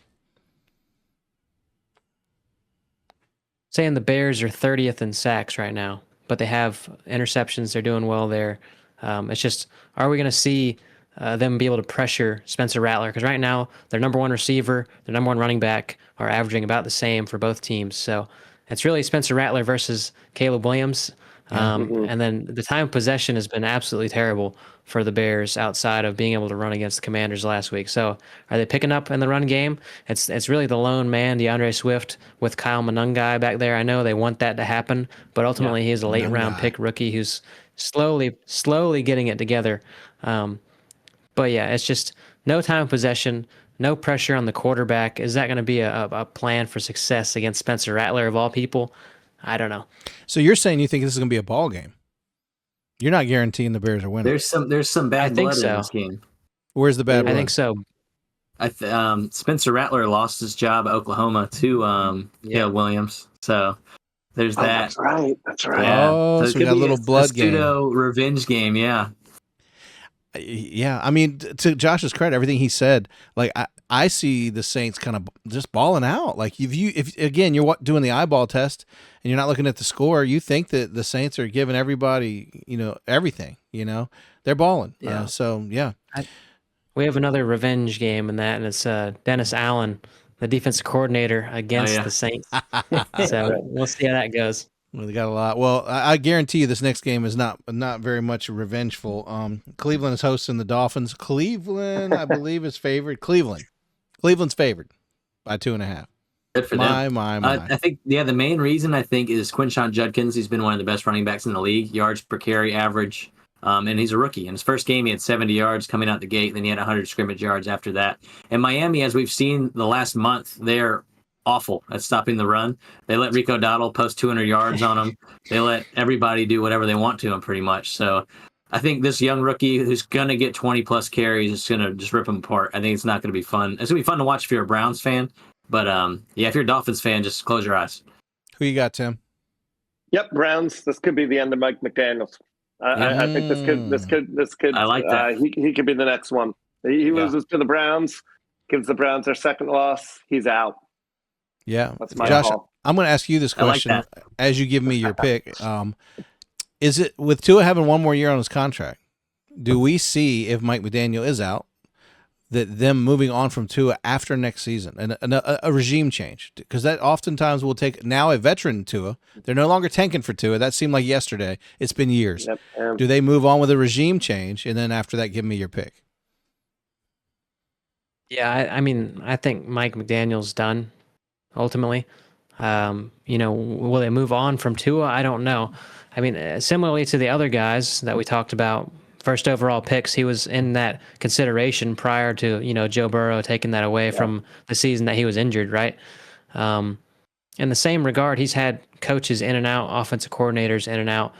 Saying the Bears are 30th in sacks right now, but they have interceptions. They're doing well there. It's just, are we going to see them be able to pressure Spencer Rattler? Because right now, their number one receiver, their number one running back are averaging about the same for both teams. So it's really Spencer Rattler versus Caleb Williams. And then the time of possession has been absolutely terrible for the Bears outside of being able to run against the Commanders last week. So are they picking up in the run game? It's really the lone man, DeAndre Swift, with Kyle Monangai back there. I know they want that to happen, but ultimately he's a late round pick rookie who's slowly getting it together. But yeah, it's just no time of possession, no pressure on the quarterback. Is that going to be a plan for success against Spencer Rattler of all people? I don't know. So you're saying you think this is going to be a ball game? You're not guaranteeing the Bears are winning. There's some bad I think blood so. in this game. Where's the bad blood? I think so. Spencer Rattler lost his job at Oklahoma to Caleb Williams. So there's that. That's right. Yeah. Oh, it so we could got a be little blood game. pseudo revenge game. Yeah. Yeah, I mean, to Josh's credit, everything he said, like I see the Saints kind of just balling out. Like if again you're doing the eyeball test and you're not looking at the score, you think that the Saints are giving everybody, everything. They're balling. Yeah. So yeah, We have another revenge game in that, and it's Dennis Allen, the defensive coordinator, against the Saints. So we'll see how that goes. Well, they got a lot. Well, I guarantee you this next game is not very much revengeful. Cleveland is hosting the Dolphins. Cleveland, I believe, is favored. Cleveland's favored by 2.5. Good for them. My. I think, the main reason I think is Quinshon Judkins. He's been one of the best running backs in the league, yards per carry average. And he's a rookie. In his first game, he had 70 yards coming out the gate. Then he had 100 scrimmage yards after that. And Miami, as we've seen the last month, they're awful at stopping the run. They let Rico Dowdle post 200 yards on him. They let everybody do whatever they want to him, pretty much. So I think this young rookie who's going to get 20-plus carries is going to just rip him apart. I think it's not going to be fun. It's going to be fun to watch if you're a Browns fan. But, if you're a Dolphins fan, just close your eyes. Who you got, Tim? Yep, Browns. This could be the end of Mike McDaniels. I think this could. I like that. He could be the next one. He loses to the Browns, gives the Browns their second loss. He's out. Yeah, That's my Josh, call. I'm going to ask you this question I like as you give me your pick. Is it with Tua having one more year on his contract? do we see, if Mike McDaniel is out, that them moving on from Tua after next season and a regime change? Because that oftentimes will take now a veteran Tua. They're no longer tanking for Tua. That seemed like yesterday. It's been years. Yep. Do they move on with a regime change, and then after that, give me your pick? Yeah, I mean, I think Mike McDaniel's done ultimately. Will they move on from Tua? I don't know. I mean, similarly to the other guys that we talked about, first overall picks, he was in that consideration prior to, Joe Burrow taking that away from the season that he was injured, right? In the same regard, he's had coaches in and out, offensive coordinators in and out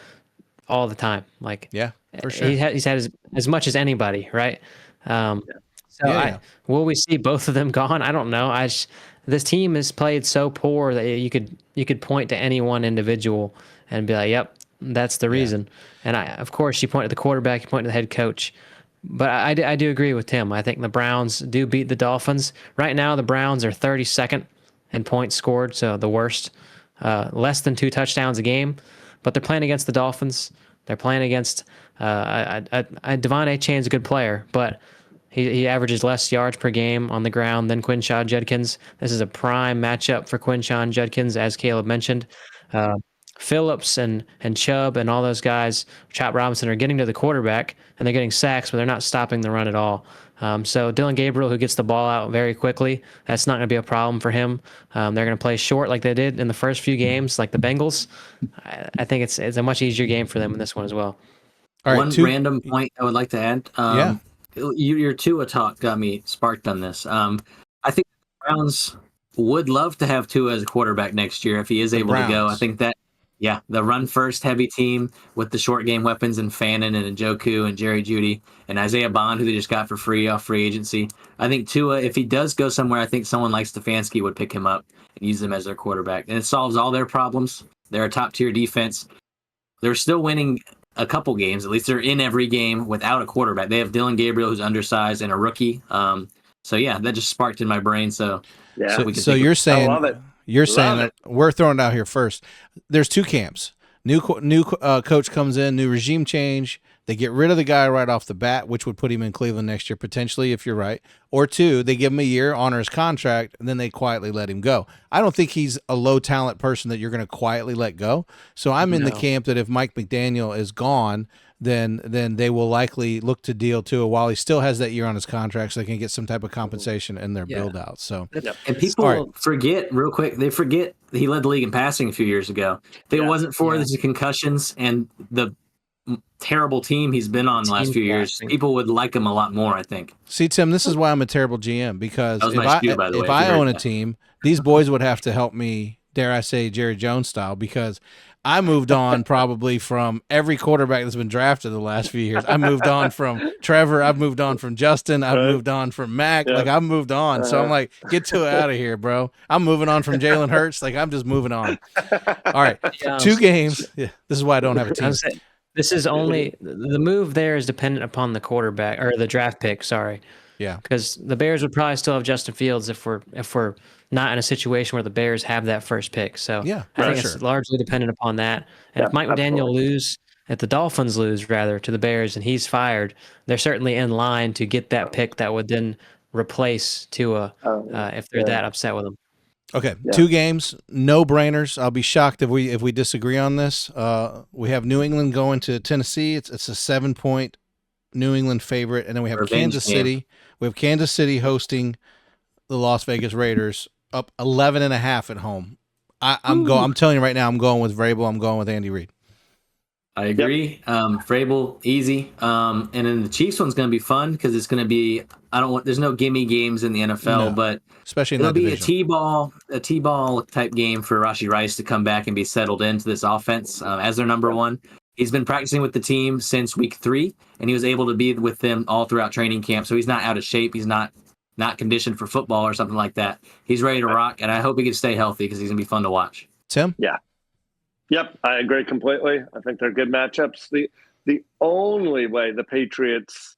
all the time. Like, Yeah, for sure. He's had as much as anybody, right? Will we see both of them gone? I don't know. This team has played so poor that you could point to any one individual and be like, "Yep, that's the reason." And of course, you point to the quarterback, you point to the head coach. But I do agree with Tim. I think the Browns do beat the Dolphins. Right now, the Browns are 32nd in points scored, so the worst, less than 2 touchdowns a game. But they're playing against the Dolphins. They're playing against Devon Achane's a good player, but he averages less yards per game on the ground than Quinshon Judkins. This is a prime matchup for Quinshon Judkins, as Caleb mentioned. Phillips and Chubb and all those guys, Chop Robinson, are getting to the quarterback, and they're getting sacks, but they're not stopping the run at all. So Dylan Gabriel, who gets the ball out very quickly, that's not going to be a problem for him. They're going to play short like they did in the first few games, like the Bengals. I think it's a much easier game for them in this one as well. All right, One random point I would like to add. Your Tua talk got me sparked on this. I think the Browns would love to have Tua as a quarterback next year if he is able to go. I think that, the run-first heavy team with the short game weapons and Fannin and Njoku and Jerry Jeudy and Isaiah Bond, who they just got for free off free agency. I think Tua, if he does go somewhere, I think someone like Stefanski would pick him up and use him as their quarterback. And it solves all their problems. They're a top-tier defense. They're still winning a couple games. At least they're in every game without a quarterback. They have Dylan Gabriel, who's undersized, and a rookie. That just sparked in my brain. So you're saying that we're throwing it out here first. There's 2 camps. New coach comes in, new regime change. They get rid of the guy right off the bat, which would put him in Cleveland next year potentially, if you're right. Or 2, they give him a year, honor his contract, and then they quietly let him go. I don't think he's a low talent person that you're going to quietly let go. So I'm in the camp that if Mike McDaniel is gone, then they will likely look to deal Tua while he still has that year on his contract, so they can get some type of compensation in their build out. So, and people forget real quick. They forget he led the league in passing a few years ago. If it wasn't for the concussions and the terrible team he's been on the last few years, people would like him a lot more, I think. See, Tim, this is why I'm a terrible GM, because if I own a team, these boys would have to help me, dare I say, Jerry Jones style, because I moved on probably from every quarterback that's been drafted the last few years. I moved on from Trevor. I've moved on from Justin. I've moved on from Mac. Like, I've moved on. So I'm like, get Tua out of here, bro. I'm moving on from Jalen Hurts. Like, I'm just moving on. All right. 2 games. Yeah, this is why I don't have a team. This is only the move there is dependent upon the quarterback or the draft pick. Sorry. Yeah. Because the Bears would probably still have Justin Fields if we're not in a situation where the Bears have that first pick. So I think it's largely dependent upon that. And if Mike McDaniel if the Dolphins lose rather to the Bears and he's fired, they're certainly in line to get that pick that would then replace Tua if they're that upset with him. Okay, 2 games, no brainers. I'll be shocked if we disagree on this. We have New England going to Tennessee. It's a 7-point New England favorite, and then we have Kansas City. We have Kansas City hosting the Las Vegas Raiders, up 11.5 at home. I'm telling you right now, I'm going with Vrabel. I'm going with Andy Reid. I agree. Vrabel, easy. And then the Chiefs one's going to be fun because it's going to be. There's no gimme games in the NFL, but especially in it'll that be division. a T-ball type game for Rashee Rice to come back and be settled into this offense as their number one. He's been practicing with the team since week 3, and he was able to be with them all throughout training camp. So he's not out of shape. He's not conditioned for football or something like that. He's ready to rock, and I hope he can stay healthy because he's going to be fun to watch. Tim? Yeah. Yep, I agree completely. I think they're good matchups. The only way the Patriots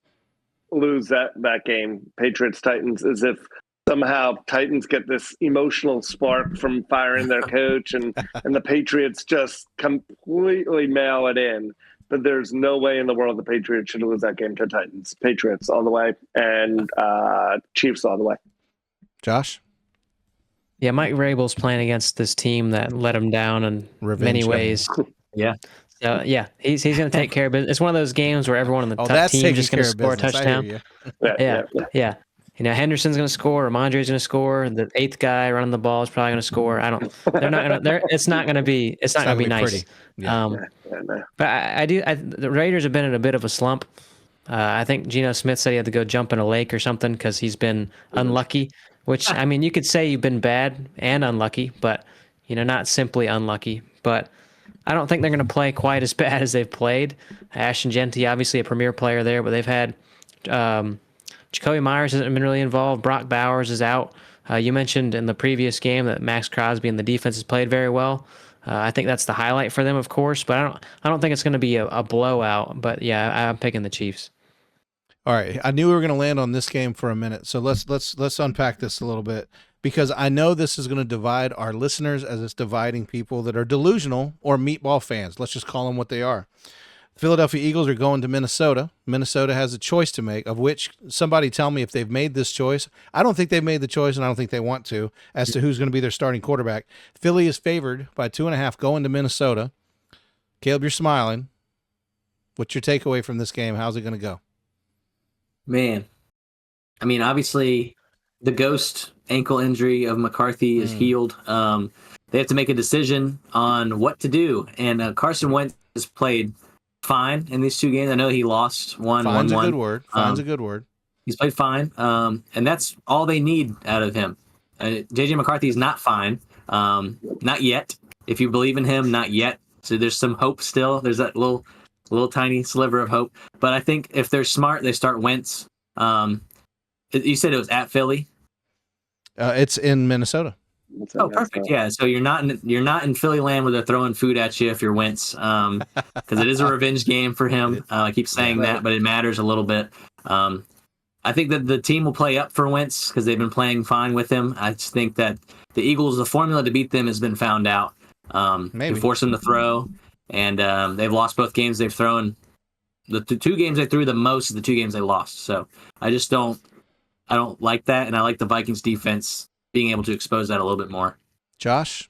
lose that game, Patriots-Titans, is if somehow Titans get this emotional spark from firing their coach and the Patriots just completely mail it in. but there's no way in the world the Patriots should lose that game to Titans. Patriots all the way, and Chiefs all the way. Josh? Yeah, Mike Vrabel's playing against this team that let him down in many ways. Yeah. So yeah, he's going to take care of it. It's one of those games where everyone on the that's team taking just going to care of score a business. I hear touchdown. you. Yeah. You know, Henderson's going to score. Ramondre's going to score. The eighth guy running the ball is probably going to score. They're not going to. It's not going to be. It's not going to be nice. Yeah. But the Raiders have been in a bit of a slump. I think Geno Smith said he had to go jump in a lake or something because he's been unlucky. Which, I mean, you could say you've been bad and unlucky, but, you know, not simply unlucky. But I don't think they're going to play quite as bad as they've played. Ashton Genty, obviously a premier player there, but they've had Jacoby Myers hasn't been really involved. Brock Bowers is out. You mentioned in the previous game that Max Crosby and the defense has played very well. I think that's the highlight for them, of course, but I don't think it's going to be a blowout. But yeah, I'm picking the Chiefs. All right, I knew we were going to land on this game for a minute, so let's unpack this a little bit because I know this is going to divide our listeners as it's dividing people that are delusional or meatball fans. Let's just call them what they are. Philadelphia Eagles are going to Minnesota. Minnesota has a choice to make, of which somebody tell me if they've made this choice. I don't think they've made the choice, and I don't think they want to, as to who's going to be their starting quarterback. Philly is favored by 2.5 going to Minnesota. Caleb, you're smiling. What's your takeaway from this game? How's it going to go? Man, I mean, obviously, the ghost ankle injury of McCarthy is healed. They have to make a decision on what to do, and Carson Wentz has played fine in these two games. I know he lost one. Fine's a good word. Fine's a good word. He's played fine, and that's all they need out of him. JJ McCarthy is not fine, not yet. If you believe in him, not yet. So there's some hope still. There's that little tiny sliver of hope. But I think if they're smart, they start Wentz. You said it was at Philly. It's in Minnesota. Oh, perfect. Yeah. So you're not in Philly land where they're throwing food at you if you're Wentz, because it is a revenge game for him. I keep saying that, but it matters a little bit. I think that the team will play up for Wentz because they've been playing fine with him. I just think that the Eagles, the formula to beat them has been found out. Maybe you force them to throw, and they've lost both games they've thrown. The two games they threw the most is the 2 games they lost. So I don't like that, and I like the Vikings defense being able to expose that a little bit more. Josh?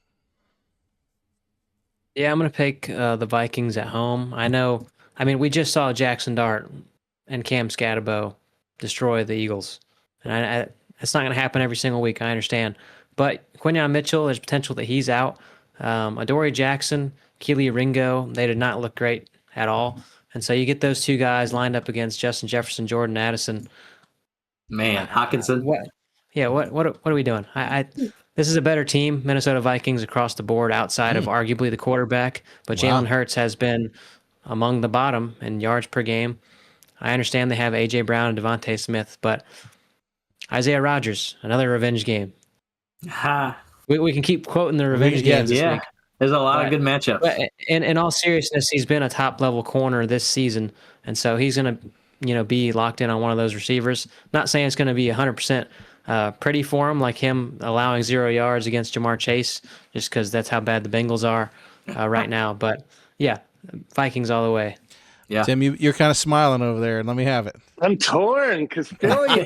Yeah, I'm going to pick the Vikings at home. We just saw Jackson Dart and Cam Scatterbo destroy the Eagles. And it's not going to happen every single week, I understand. But Quinyon Mitchell, there's potential that he's out. Adoree Jackson, Keely Ringo, they did not look great at all. And so you get those 2 guys lined up against Justin Jefferson, Jordan Addison. Man, Hawkinson. What are we doing? This is a better team, Minnesota Vikings, across the board outside of arguably the quarterback. But Jalen Hurts has been among the bottom in yards per game. I understand they have A.J. Brown and Devontae Smith, but Isaiah Rodgers, another revenge game. We can keep quoting the revenge games this week. There's a lot of good matchups. But in all seriousness, he's been a top-level corner this season, and so he's going to be locked in on one of those receivers. Not saying it's going to be 100% pretty for him, like him allowing 0 yards against Jamar Chase, just because that's how bad the Bengals are right now. But, yeah, Vikings all the way. Yeah. Tim, you're kind of smiling over there, and let me have it. I'm torn because Philly.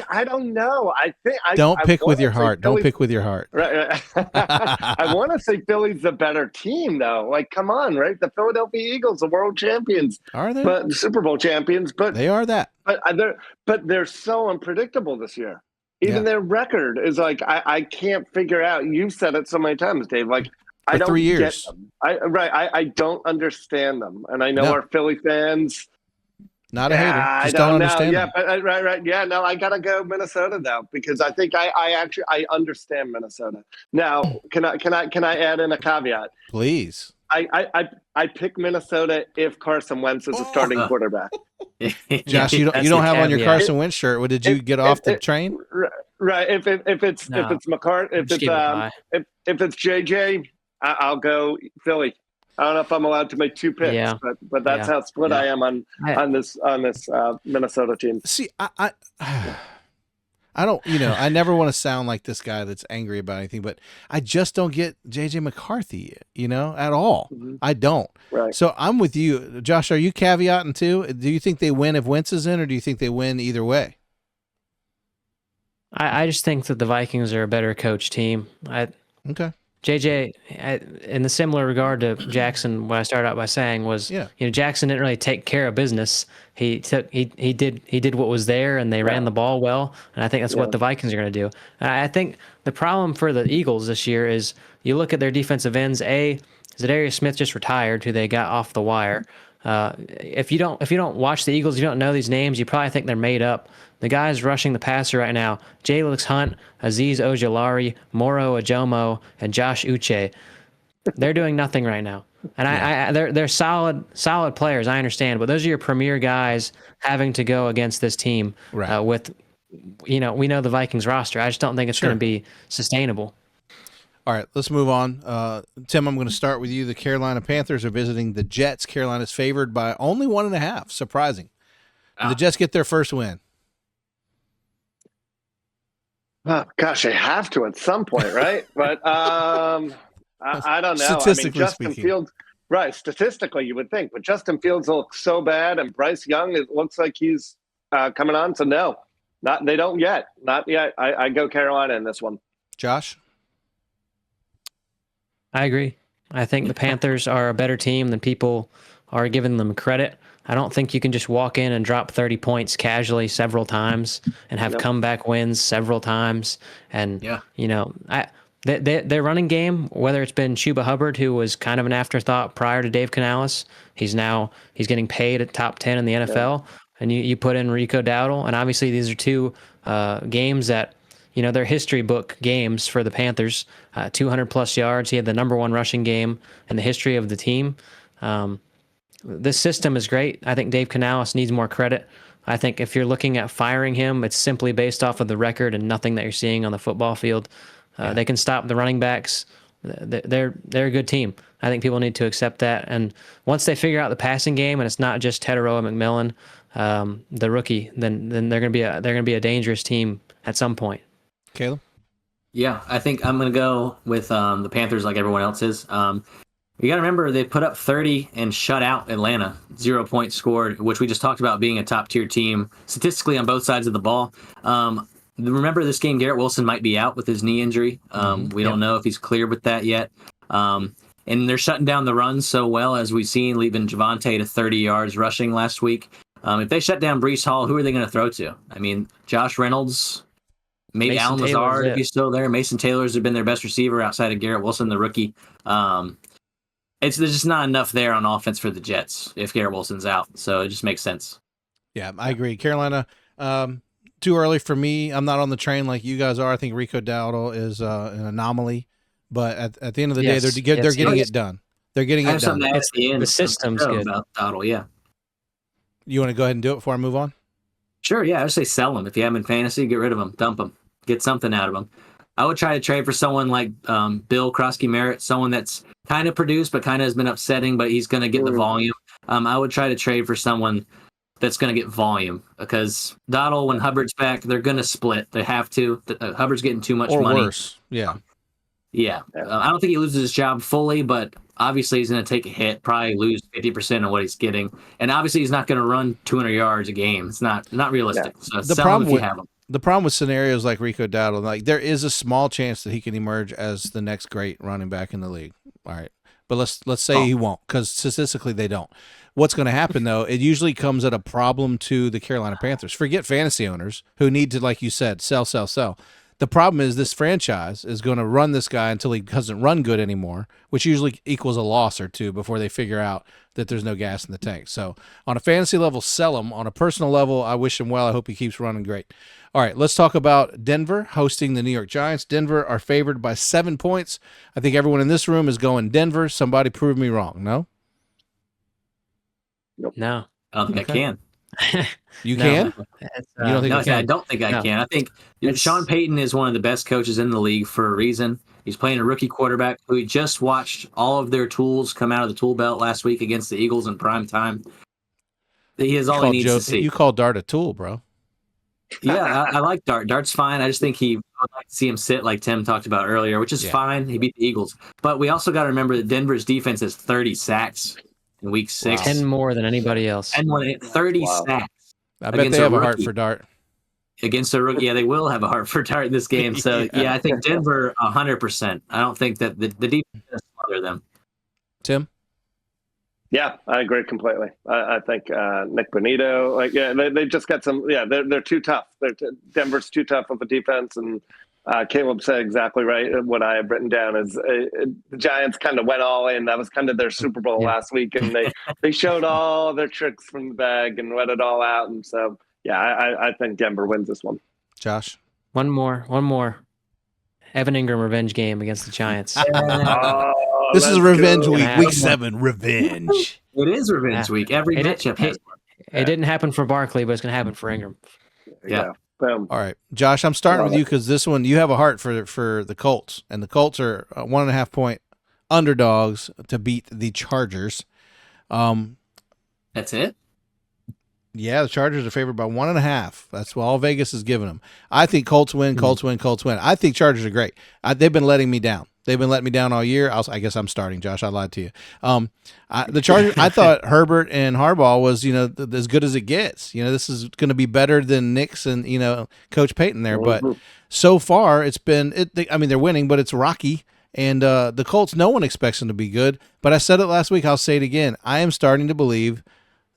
I don't know. Don't pick with your heart. Don't pick with your heart. Right. I want to say Philly's the better team, though. Like, come on, right? The Philadelphia Eagles, the world champions, Are they? but the Super Bowl champions, but They are that. But they're so unpredictable this year. Even their record is like I can't figure out. You've said it so many times, Dave. Like. For I don't 3 years. get them. I don't understand them, and I know our Philly fans. Not a hater. Just don't understand. Yeah, but, right. Yeah, no, I gotta go Minnesota though because I think I understand Minnesota. Now, can I add in a caveat? Please. I pick Minnesota if Carson Wentz is a starting quarterback. Josh, you don't have on your Carson Wentz shirt. Did you get off the train? Right. If it's McCarthy, if it's JJ. I'll go Philly. I don't know if I'm allowed to make 2 picks, but that's how split I am on this Minnesota team. See, I don't, I never want to sound like this guy that's angry about anything, but I just don't get JJ McCarthy, at all. Mm-hmm. I don't. Right. So I'm with you. Josh, are you caveating too? Do you think they win if Wentz is in, or do you think they win either way? I just think that the Vikings are a better coach team. Okay. JJ, in the similar regard to Jackson, what I started out by saying was, Jackson didn't really take care of business. He did what was there, and they ran the ball well. And I think that's what the Vikings are going to do. And I think the problem for the Eagles this year is you look at their defensive ends. Zadarius Smith just retired, who they got off the wire. If you don't watch the Eagles, you don't know these names, you probably think they're made up. The guys rushing the passer right now: Jalix Hunt, Azeez Ojulari, Moro Ajomo, and Josh Uche. They're doing nothing right now, and they're solid players. I understand, but those are your premier guys having to go against this team with, we know the Vikings roster. I just don't think it's going to be sustainable. All right, let's move on. Tim, I'm going to start with you. The Carolina Panthers are visiting the Jets. Carolina's favored by only 1.5. Surprising. Did the Jets get their first win? Oh, gosh, they have to at some point, right? But I don't know. Statistically Justin speaking. Fields, right? Statistically, you would think, but Justin Fields looks so bad, and Bryce Young, it looks like he's coming on. So no, they don't yet. Not yet. I go Carolina in this one. Josh? I agree. I think the Panthers are a better team than people are giving them credit. I don't think you can just walk in and drop 30 points casually several times and have comeback wins several times. And, their running game, whether it's been Chuba Hubbard, who was kind of an afterthought prior to Dave Canales, he's getting paid at top 10 in the NFL. And you put in Rico Dowdle. And obviously these are two games that, they're history book games for the Panthers. 200-plus yards. He had the number one rushing game in the history of the team. This system is great. I think Dave Canales needs more credit. I think if you're looking at firing him, it's simply based off of the record and nothing that you're seeing on the football field. They can stop the running backs. They're a good team. I think people need to accept that. And once they figure out the passing game, and it's not just Teteroa McMillan, the rookie, then they're going to be a dangerous team at some point. Caleb? Yeah, I think I'm going to go with the Panthers like everyone else is. You got to remember they put up 30 and shut out Atlanta, 0 points scored, which we just talked about being a top-tier team statistically on both sides of the ball. Remember this game, Garrett Wilson might be out with his knee injury. We don't know if he's clear with that yet. And they're shutting down the runs so well, as we've seen, leaving Javonte to 30 yards rushing last week. If they shut down Breece Hall, who are they going to throw to? I mean, Josh Reynolds, maybe Mason Alan Lazard if he's still there. Mason Taylor's have been their best receiver outside of Garrett Wilson, the rookie. There's just not enough there on offense for the Jets if Garrett Wilson's out. So it just makes sense. Yeah, I agree. Carolina, too early for me. I'm not on the train like you guys are. I think Rico Dowdle is an anomaly. But at the end of the day, they're getting it done. They're getting it done. The system's good. About Dowdle, yeah. You want to go ahead and do it before I move on? Sure, yeah. I would say sell him. If you have him in fantasy, get rid of him. Dump him. Get something out of him. I would try to trade for someone like Bill Krosky-Merritt, someone that's kind of produced but kind of has been upsetting, but he's going to get the volume. I would try to trade for someone that's going to get volume because Dowdle, when Hubbard's back, they're going to split. They have to. Hubbard's getting too much money. Or worse, yeah. Yeah. I don't think he loses his job fully, but obviously he's going to take a hit, probably lose 50% of what he's getting. And obviously he's not going to run 200 yards a game. It's not realistic. Yeah. So sell him if you have him. The problem with scenarios like Rico Dowdle, like there is a small chance that he can emerge as the next great running back in the league. All right. But let's say he won't, because statistically they don't. What's going to happen, though, it usually comes at a problem to the Carolina Panthers. Forget fantasy owners who need to, like you said, sell. The problem is this franchise is going to run this guy until he doesn't run good anymore, which usually equals a loss or two before they figure out that there's no gas in the tank. So on a fantasy level, sell him. On a personal level, I wish him well. I hope he keeps running great. All right, let's talk about Denver hosting the New York Giants. Denver are favored by 7 points. I think everyone in this room is going Denver. Somebody prove me wrong. No? Nope. No. I don't think I can. You can? You don't think I don't think I can. I think Sean Payton is one of the best coaches in the league for a reason. He's playing a rookie quarterback who we just watched all of their tools come out of the tool belt last week against the Eagles in prime time. He has all he needs to see. You call Dart a tool, bro. Yeah, I like Dart. Dart's fine. I just think I'd like to see him sit like Tim talked about earlier, which is fine. He beat the Eagles. But we also got to remember that Denver's defense has 30 sacks in week 6. 10 more than anybody else. And 30 sacks. I bet they have a heart for Dart. Against a rookie. Yeah, they will have a heart for Dart in this game. So, yeah, I think Denver 100%. I don't think that the defense is smother them. Tim? Yeah, I agree completely. I think Nick Bonito, they just got some. Yeah, they're too tough. Denver's too tough of a defense, and Caleb said exactly right. What I have written down is the Giants kind of went all in. That was kind of their Super Bowl last week, and they showed all their tricks from the bag and let it all out. And so, yeah, I think Denver wins this one. Josh? One more. Evan Ingram revenge game against the Giants. This is revenge week. Week 7, revenge. It is revenge week. Every matchup has one. It didn't happen for Barkley, but it's going to happen for Ingram. Yeah. Boom. All right, Josh, I'm starting with you because this one, you have a heart for the Colts, and the Colts are 1.5 point underdogs to beat the Chargers. That's it? Yeah, the Chargers are favored by 1.5. That's what all Vegas is giving them. I think Colts win, Colts win, Colts win. I think Chargers are great. They've been letting me down. They've been letting me down all year. I guess I'm starting, Josh. I lied to you. The Chargers, I thought Herbert and Harbaugh was, as good as it gets. This is going to be better than Knicks and, Coach Payton there. But so far, it's been, they're winning, but it's rocky. And the Colts, no one expects them to be good. But I said it last week. I'll say it again. I am starting to believe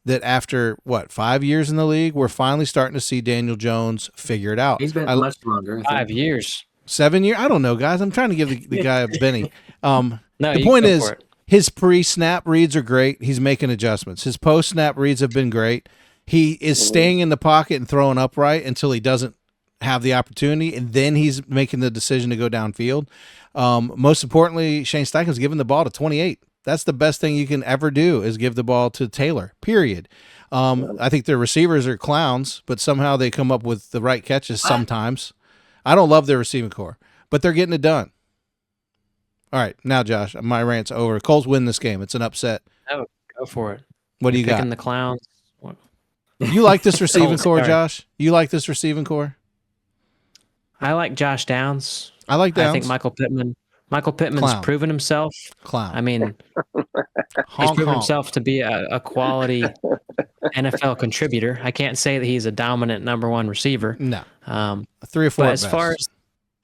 that after 5 years in the league, we're finally starting to see Daniel Jones figure it out. He's been much longer. 5 years. 7 years? I don't know, guys. I'm trying to give the guy a Benny. No, the point is, his pre-snap reads are great. He's making adjustments. His post-snap reads have been great. He is staying in the pocket and throwing upright until he doesn't have the opportunity, and then he's making the decision to go downfield. Most importantly, Shane Steichen's giving the ball to 28. That's the best thing you can ever do is give the ball to Taylor, period. I think their receivers are clowns, but somehow they come up with the right catches sometimes. I don't love their receiving core, but they're getting it done. All right, now, Josh, my rant's over. Colts win this game. It's an upset. Oh, go for it. What do you got? Picking the clowns. You like this receiving core, Josh? You like this receiving core? I like Josh Downs. I like Downs. I think Michael Pittman's Clown. proven himself. Clown. I mean, he's proven himself to be a quality NFL contributor. I can't say that he's a dominant number one receiver. No. 3 or 4. But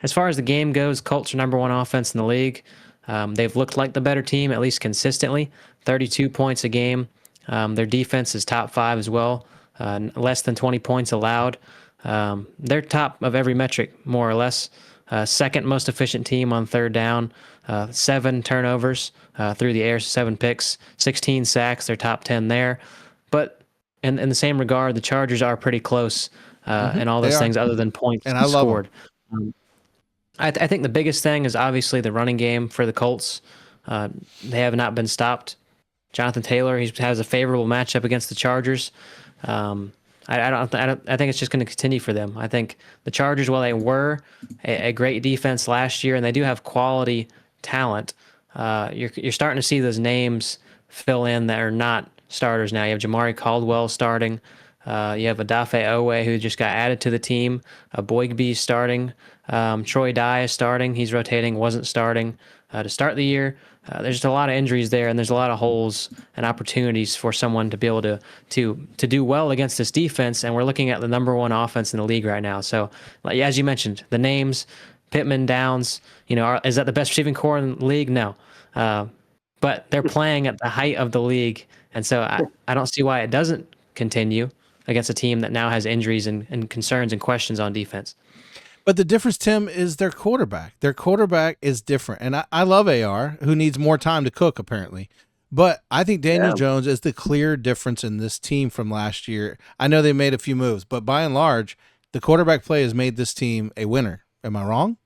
as far as the game goes, Colts are number one offense in the league. They've looked like the better team, at least consistently. 32 points a game. Their defense is top 5 as well. Less than 20 points allowed. They're top of every metric, more or less. Second most efficient team on third down. 7 turnovers through the air, 7 picks, 16 sacks. They're top 10 there. But in the same regard, the Chargers are pretty close in all those things other than points and I scored. I think the biggest thing is obviously the running game for the Colts. They have not been stopped. Jonathan Taylor, he has a favorable matchup against the Chargers. I think it's just going to continue for them. I think the Chargers, while they were a great defense last year, and they do have quality talent, you're starting to see those names fill in that are not starters now. You have Jamari Caldwell starting. You have Odafe Owe, who just got added to the team. Boygby starting. Troy Dye is starting. He's rotating, wasn't starting to start the year. There's just a lot of injuries there, and there's a lot of holes and opportunities for someone to be able to do well against this defense. And we're looking at the number one offense in the league right now. So, as you mentioned, the names, Pittman, Downs, is that the best receiving core in the league? No. But they're playing at the height of the league, and so I don't see why it doesn't continue against a team that now has injuries and concerns and questions on defense. But the difference, Tim, is their quarterback. Their quarterback is different. And I love AR, who needs more time to cook, apparently. But I think Daniel Jones is the clear difference in this team from last year. I know they made a few moves, but by and large, the quarterback play has made this team a winner. Am I wrong?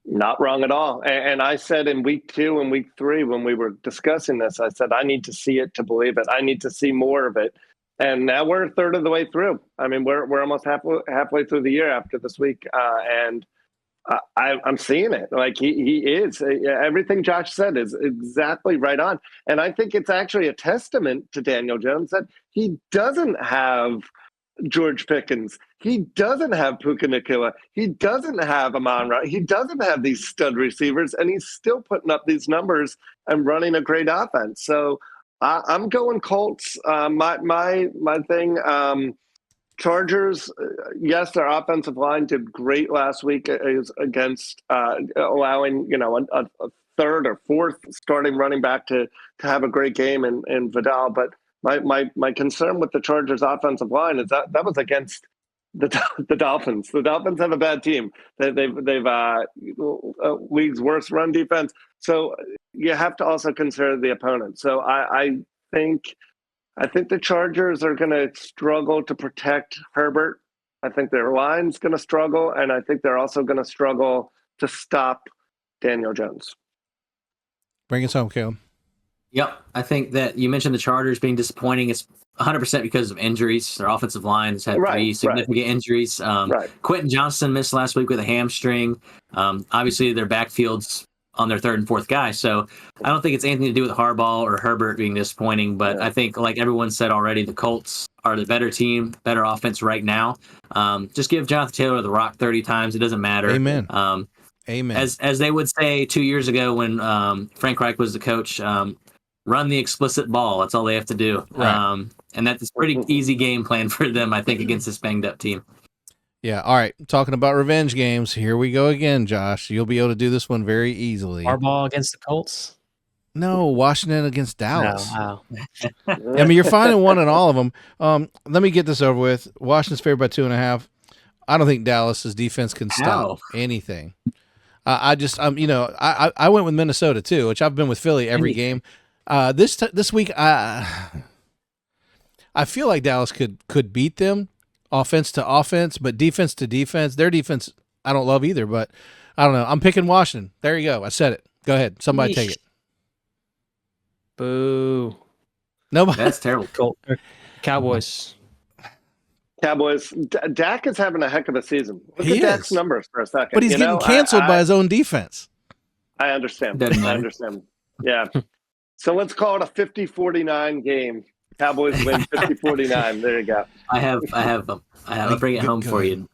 Not wrong at all. And I said in week 2 and week 3, when we were discussing this, I said, I need to see it to believe it. I need to see more of it. And now we're a third of the way through. I mean, we're almost halfway through the year after this week. And I'm seeing it. Like he is. Everything Josh said is exactly right on. And I think it's actually a testament to Daniel Jones that he doesn't have George Pickens. He doesn't have Puka Nacua. He doesn't have Amon Ra. He doesn't have these stud receivers, and he's still putting up these numbers and running a great offense. So I'm going Colts. My thing. Chargers, yes, their offensive line did great last week against allowing a third or fourth starting running back to have a great game in Vidal. But my concern with the Chargers offensive line is that was against the Dolphins. The Dolphins have a bad team. They've league's worst run defense. So you have to also consider the opponent. So I think the Chargers are going to struggle to protect Herbert. I think their line's going to struggle, and I think they're also going to struggle to stop Daniel Jones. Bring us home, Caleb. Yep. I think that you mentioned the Chargers being disappointing. It's 100% because of injuries. Their offensive line has had three significant injuries. Quentin Johnston missed last week with a hamstring. Obviously, their backfield's on their third and fourth guy. So I don't think it's anything to do with Harbaugh or Herbert being disappointing, but I think, like everyone said already, the Colts are the better team, better offense right now. Just give Jonathan Taylor the rock 30 times. It doesn't matter. Amen. Amen. As they would say 2 years ago when Frank Reich was the coach, run the explicit ball. That's all they have to do. Right. And that's a pretty easy game plan for them, I think, against this banged up team. Yeah. All right. Talking about revenge games. Here we go again, Josh. You'll be able to do this one very easily. Harbaugh against the Colts? No, Washington against Dallas. Wow. I mean, you're finding one in all of them. Let me get this over with. Washington's favored by 2.5. I don't think Dallas's defense can stop anything. I went with Minnesota too, which I've been with Philly every game. This week, I feel like Dallas could beat them. Offense to offense, but defense to defense. Their defense, I don't love either, but I don't know. I'm picking Washington. There you go. I said it. Go ahead. Somebody take it. Boo. Nobody. That's terrible. Cowboys. Dak is having a heck of a season. Look at Dak's numbers for a second. But he's getting canceled by his own defense. I understand. I understand. Yeah. So let's call it a 50-49 game. Cowboys win 50-49. There you go. I'll bring it home for you.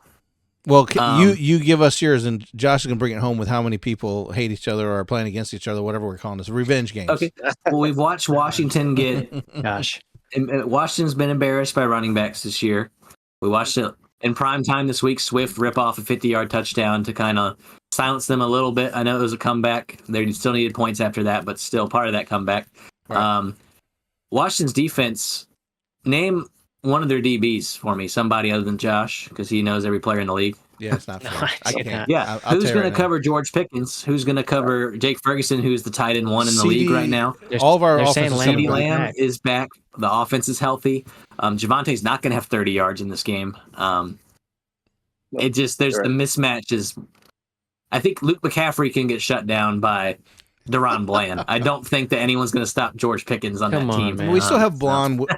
Well, you give us yours, and Josh is going to bring it home with how many people hate each other or are playing against each other, whatever we're calling this. Revenge games. Okay. Well, we've watched Washington get. Gosh. Washington's been embarrassed by running backs this year. We watched it in prime time this week. Swift rip off a 50-yard touchdown to kind of silence them a little bit. I know it was a comeback. They still needed points after that, but still part of that comeback. Right. Washington's defense, name one of their DBs for me, somebody other than Josh, because he knows every player in the league. Yeah, it's not fair. I can't. Yeah, who's going to cover George Pickens? Who's going to cover Jake Ferguson, who's the tight end one in the league right now? All of our offensive CeeDee Lamb is back. The offense is healthy. Javante's not going to have 30 yards in this game. The mismatch is. I think Luke McCaffrey can get shut down by Deron Bland. I don't think that anyone's going to stop George Pickens on that team. Man. We still have Bland.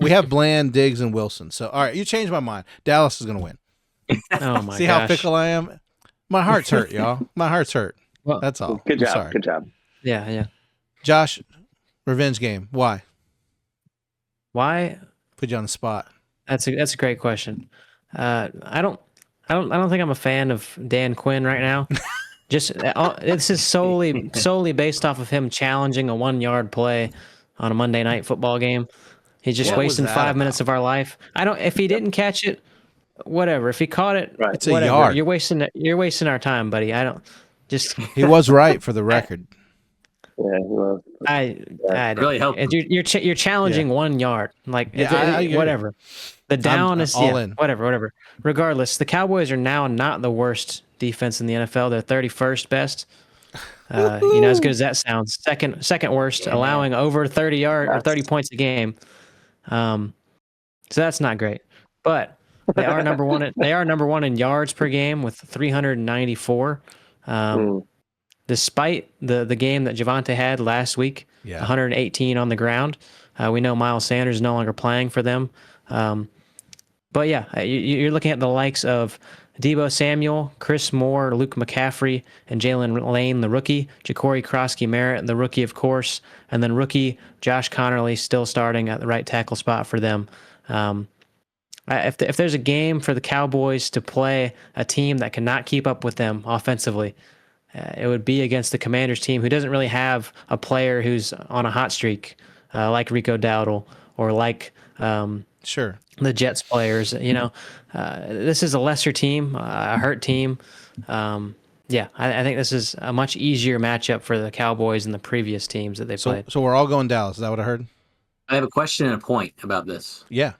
We have Bland, Diggs, and Wilson. So, all right, you changed my mind. Dallas is going to win. Oh my! See how fickle I am? My heart's hurt, y'all. My heart's hurt. Well, that's all. Good job. Sorry. Good job. Yeah. Josh, revenge game. Why? Put you on the spot. That's a great question. I don't think I'm a fan of Dan Quinn right now. Just this is solely based off of him challenging a 1-yard play on a Monday night football game. He's just wasting 5 minutes of our life. If he didn't catch it, whatever. If he caught it, it's whatever. A yard. You're wasting our time, buddy. He was right for the record. Yeah, well, I really help. You're challenging 1 yard, whatever. The down is all in. Whatever. Regardless, the Cowboys are now not the worst defense in the NFL. They're 31st best. As good as that sounds, second worst, allowing over 30 points a game. So that's not great, but they are number one. They are number one in yards per game with 394. Despite the game that Javonte had last week, 118 on the ground. We know Miles Sanders is no longer playing for them. But yeah, you're looking at the likes of Deebo Samuel, Chris Moore, Luke McCaffrey, and Jalen Lane, the rookie, Ja'Cory Krosky-Merritt, the rookie, of course, and then rookie Josh Connerly still starting at the right tackle spot for them. If there's a game for the Cowboys to play a team that cannot keep up with them offensively, it would be against the Commanders team who doesn't really have a player who's on a hot streak, like Rico Dowdle or like Sure. the Jets players. This is a lesser team, a hurt team. I think this is a much easier matchup for the Cowboys than the previous teams that they played. So we're all going Dallas. Is that what I heard? I have a question and a point about this. Yeah.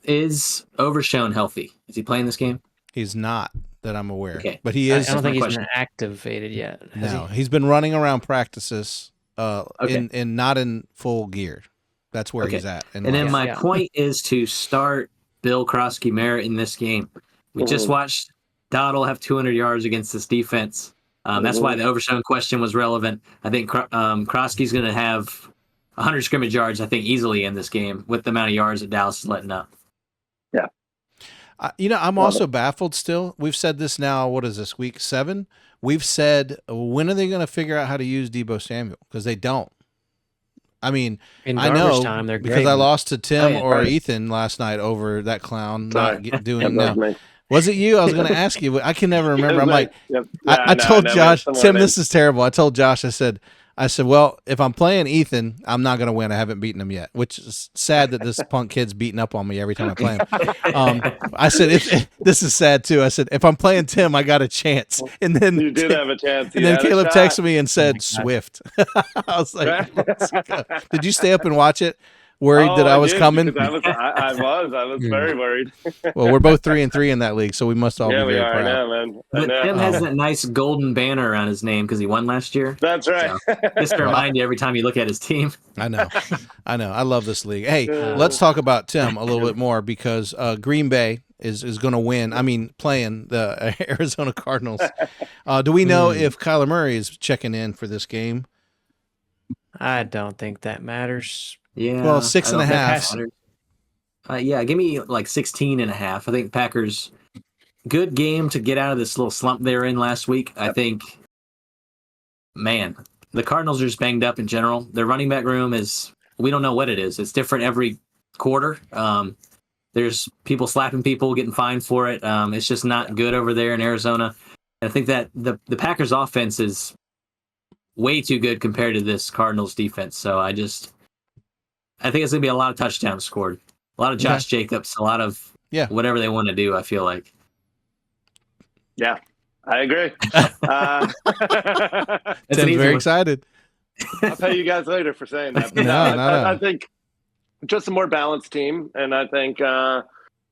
Is Overshown healthy? Is he playing this game? He's not that I'm aware. Okay. But he is. I don't think he's question. been activated yet. No, he's been running around practices Okay. in not in full gear. That's where Okay. he's at. And then my point is to start Bill Krosky-Merritt in this game. We just watched Dowdle have 200 yards against this defense. That's why the Overshown question was relevant. I think Krosky's going to have 100 scrimmage yards, I think, easily in this game with the amount of yards that Dallas is letting up. Yeah. I'm also baffled still. We've said this now, what is this, week 7? We've said, when are they going to figure out how to use Deebo Samuel? Because they don't. I mean, In I garbage know time, they're because great. I lost to Tim or right. Ethan last night over that clown Sorry. not doing That was no. me. Was it you? I was going to ask you, but I can never remember. I'm like, Yep. I told know, Josh, someone Tim, in. this is terrible. I told Josh, I said, well, if I'm playing Ethan, I'm not going to win. I haven't beaten him yet, which is sad that this punk kid's beating up on me every time I play him. I said, this is sad too. I said, if I'm playing Tim, I got a chance. And then You did have a chance. and You then had a Caleb shot. texted me and said, Swift. I was like, let's go. Did you stay up and watch it? Worried that I was did, coming? because I was very worried. Well, we're both 3-3 in that league, so we must all Yeah, be we very are. proud. I know, man. I But know. Tim has that nice golden banner around his name because he won last year. That's right. Just to remind you every time you look at his team. I know. I love this league. Hey, let's talk about Tim a little bit more because Green Bay is going to win. I mean, playing the Arizona Cardinals. Do we know if Kyler Murray is checking in for this game? I don't think that matters. Yeah. Well, 6.5. Yeah, give me like 16.5. I think Packers, good game to get out of this little slump they were in last week. I think, man, the Cardinals are just banged up in general. Their running back room we don't know what it is. It's different every quarter. There's people slapping people, getting fined for it. It's just not good over there in Arizona. And I think that the Packers offense is way too good compared to this Cardinals defense. So I think it's going to be a lot of touchdowns scored. A lot of Josh Jacobs, a lot of whatever they want to do, I feel like. Yeah, I agree. Tim's very excited. I'll pay you guys later for saying that. But No. I think just a more balanced team, and I think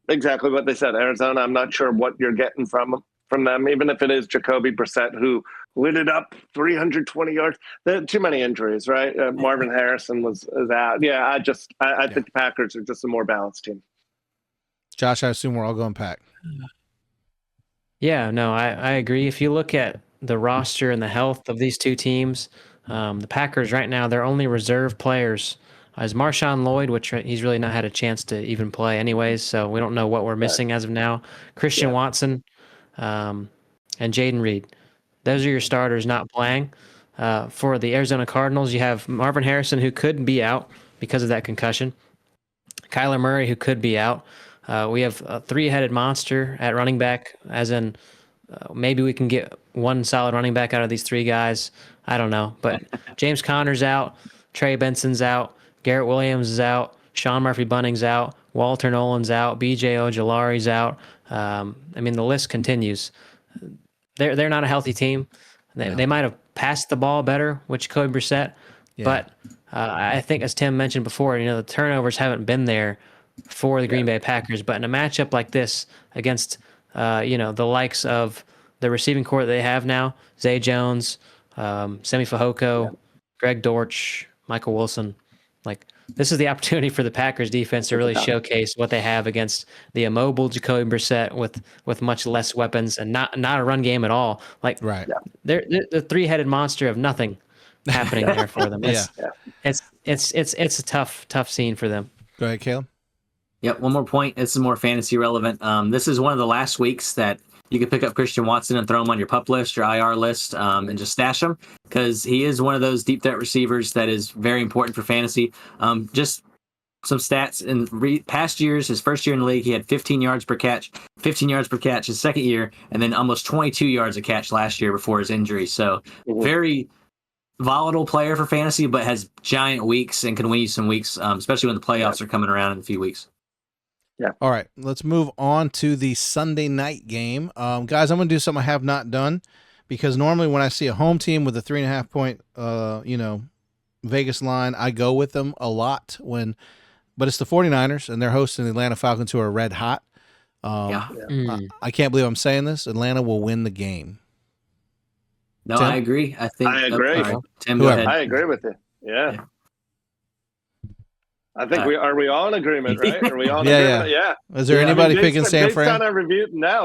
exactly what they said. Arizona, I'm not sure what you're getting from them, even if it is Jacoby Brissett, who lit it up 320 yards. There are too many injuries, right? Marvin Harrison is out. Yeah, I think the Packers are just a more balanced team. Josh, I assume we're all going Pack. Yeah, no, I agree. If you look at the roster and the health of these two teams, the Packers right now, their only reserve players is Marshawn Lloyd, which he's really not had a chance to even play anyways, so we don't know what we're missing as of now. Christian Watson and Jaden Reed. Those are your starters not playing. For the Arizona Cardinals, you have Marvin Harrison, who could be out because of that concussion. Kyler Murray, who could be out. We have a three-headed monster at running back, as in maybe we can get one solid running back out of these three guys. I don't know. But James Conner's out. Trey Benson's out. Garrett Williams is out. Sean Murphy-Bunning's out. Walter Nolan's out. B.J. Ojolari's out. I mean, the list continues. They're not a healthy team. They might have passed the ball better with Jacoby Brissett, but I think, as Tim mentioned before, the turnovers haven't been there for the Green Bay Packers. But in a matchup like this against the likes of the receiving core that they have now, Zay Jones, Semi Fehoko, Greg Dortch, Michael Wilson, this is the opportunity for the Packers defense to really showcase what they have against the immobile Jacoby Brissett with much less weapons and not a run game at all. They're the three-headed monster of nothing happening there for them. It's a tough scene for them. Go ahead, Caleb. Yep, one more point. This is more fantasy relevant. This is one of the last weeks that you can pick up Christian Watson and throw him on your PUP list, your IR list, and just stash him because he is one of those deep threat receivers that is very important for fantasy. Just some stats in past years. His first year in the league, he had 15 yards per catch. 15 yards per catch his second year, and then almost 22 yards a catch last year before his injury. So very volatile player for fantasy, but has giant weeks and can win you some weeks, especially when the playoffs are coming around in a few weeks. Yeah. All right, let's move on to the Sunday night game. Guys, I'm going to do something I have not done, because normally when I see a home team with a 3.5 point, Vegas line, I go with them a lot but it's the 49ers and they're hosting the Atlanta Falcons, who are red hot. I can't believe I'm saying this. Atlanta will win the game. No, Tim? I agree. I think I agree. Tim, go ahead. I agree with you. Yeah. I think are we all in agreement, right? Are we all in agreement? Yeah. Is there anybody picking San Fran?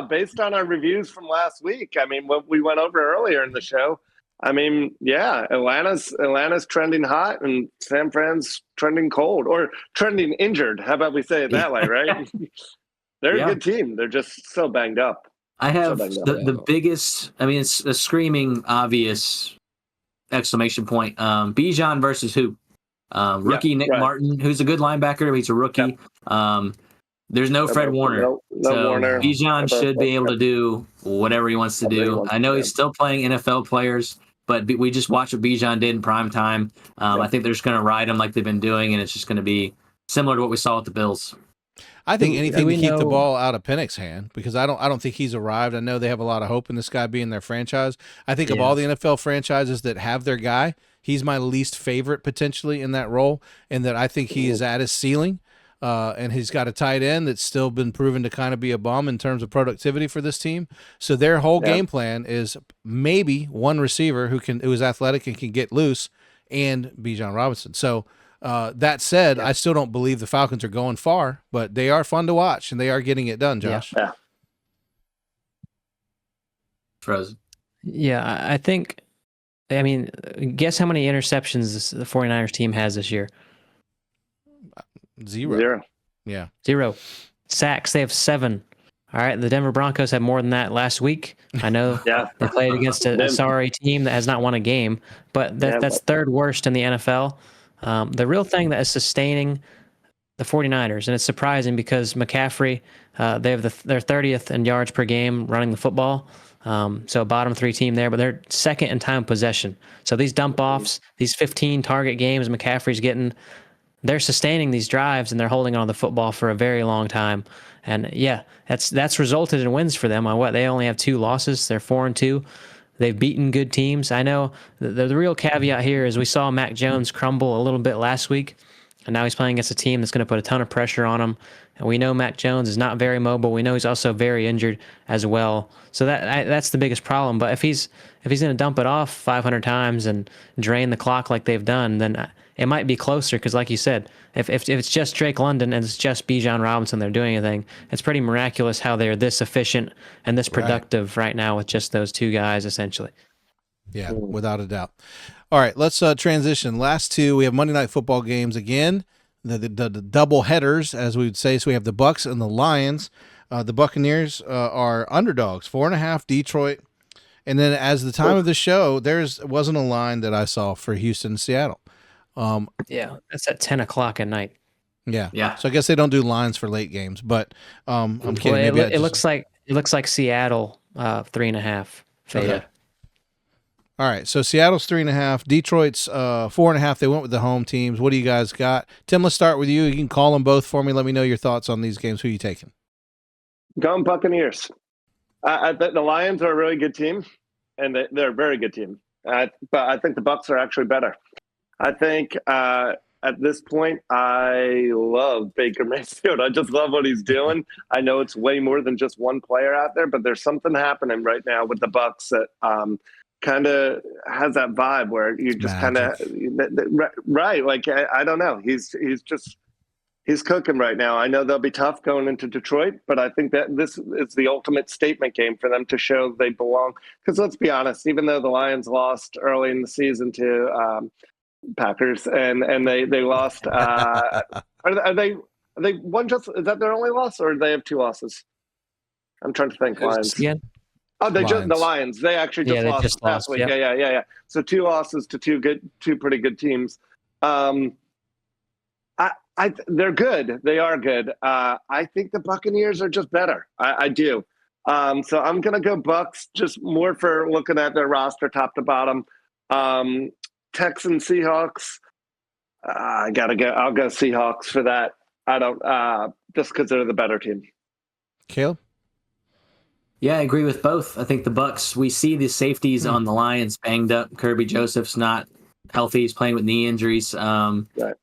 Based on our reviews from last week, I mean, what we went over earlier in the show, I mean, yeah, Atlanta's trending hot and San Fran's trending cold, or trending injured. How about we say it that way, right? They're a good team. They're just so banged up. I have the biggest, I mean, it's a screaming obvious exclamation point. Bijan versus who? Rookie Nick Martin, who's a good linebacker. He's a rookie. There's no Fred Warner. No Warner. Bijan should be able to do whatever he wants to do. I know he's still playing NFL players, but we just watched what Bijan did in prime time. I think they're just going to ride him like they've been doing, and it's just going to be similar to what we saw with the Bills. I think anything to keep the ball out of Penix's hand, because I don't think he's arrived. I know they have a lot of hope in this guy being their franchise. I think of all the NFL franchises that have their guy, he's my least favorite potentially in that role, and that I think he is at his ceiling. And he's got a tight end that's still been proven to kind of be a bum in terms of productivity for this team. So their whole game plan is maybe one receiver who is athletic and can get loose, and Bijan Robinson. So that said, I still don't believe the Falcons are going far, but they are fun to watch and they are getting it done, Josh. Yeah. Frozen. Yeah, I think, I mean, guess how many interceptions the 49ers team has this year? Zero. Yeah. 0. Sacks, they have 7. All right, the Denver Broncos had more than that last week. I know they played against a sorry team that has not won a game, but that's third worst in the NFL. The real thing that is sustaining the 49ers, and it's surprising because McCaffrey, they have their 30th in yards per game running the football, so bottom 3 team there, but they're second in time possession. So these dump-offs, these 15 target games McCaffrey's getting, they're sustaining these drives and they're holding on to the football for a very long time. And yeah, that's resulted in wins for them. On what, they only have 2 losses. They're 4-2. They've beaten good teams. I know the real caveat here is we saw Mac Jones crumble a little bit last week, and now he's playing against a team that's going to put a ton of pressure on him. And we know Mac Jones is not very mobile. We know he's also very injured as well. So that's the biggest problem. But if he's going to dump it off 500 times and drain the clock like they've done, then it might be closer, because like you said, if it's just Drake London and it's just Bijan Robinson they're doing anything, it's pretty miraculous how they're this efficient and this productive right now with just those 2 guys, essentially. Yeah, without a doubt. All right, let's transition. Last 2, we have Monday Night Football games again, the double headers, as we would say. So we have the Bucks and the Lions. The Buccaneers are underdogs, 4.5, Detroit. And then as the time of the show, wasn't a line that I saw for Houston and Seattle. That's at 10 o'clock at night. Yeah. So I guess they don't do lines for late games, but I'm kidding. Well, it looks like Seattle 3.5 fade. Okay. All right. So Seattle's 3.5, Detroit's 4.5. They went with the home teams. What do you guys got? Tim, let's start with you. You can call them both for me. Let me know your thoughts on these games. Who are you taking? Going Buccaneers. The Lions are a really good team, and they're a very good team. But I think the Bucs are actually better. I think at this point, I love Baker Mayfield. I just love what he's doing. I know it's way more than just one player out there, but there's something happening right now with the Bucs that kind of has that vibe where you just kind of right. Like I don't know. He's cooking right now. I know they'll be tough going into Detroit, but I think that this is the ultimate statement game for them to show they belong. Because let's be honest, even though the Lions lost early in the season to Packers and they lost, are they one just? Is that their only loss, or do they have 2 losses? I'm trying to think. Lions. Yeah. Oh, the Lions. They actually just lost last week. Yep. Yeah. So 2 losses to two pretty good teams. I They're good. They are good. I think the Buccaneers are just better. I do. So I'm gonna go Bucks, just more for looking at their roster top to bottom. Texans, Seahawks. I gotta go. I'll go Seahawks for that. I don't just because they're the better team. Caleb? Yeah, I agree with both. I think the Bucks. We see the safeties on the Lions banged up. Kirby Joseph's not healthy. He's playing with knee injuries. Right.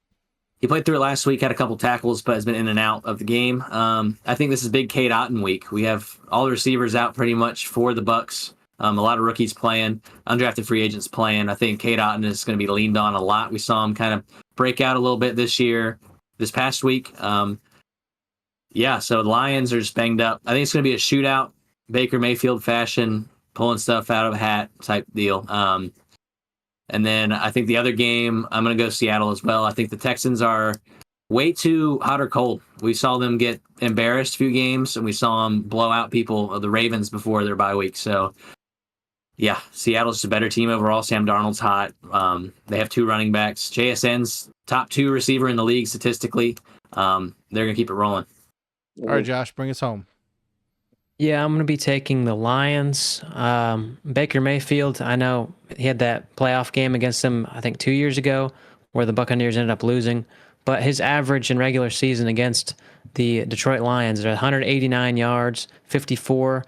He played through it last week, had a couple tackles, but has been in and out of the game. I think this is big Cade Otton week. We have all the receivers out pretty much for the Bucks. A lot of rookies playing, undrafted free agents playing. I think Cade Otton is going to be leaned on a lot. We saw him kind of break out a little bit this past week. So the Lions are just banged up. I think it's going to be a shootout, Baker Mayfield fashion, pulling stuff out of a hat type deal. And then I think the other game, I'm going to go Seattle as well. I think the Texans are way too hot or cold. We saw them get embarrassed a few games, and we saw them blow out the Ravens before their bye week. So, yeah, Seattle's just a better team overall. Sam Darnold's hot. They have 2 running backs. JSN's top 2 receiver in the league statistically. They're going to keep it rolling. All right, Josh, bring us home. Yeah, I'm going to be taking the Lions. Baker Mayfield, I know he had that playoff game against them, I think 2 years ago, where the Buccaneers ended up losing. But his average in regular season against the Detroit Lions are 189 yards, 54%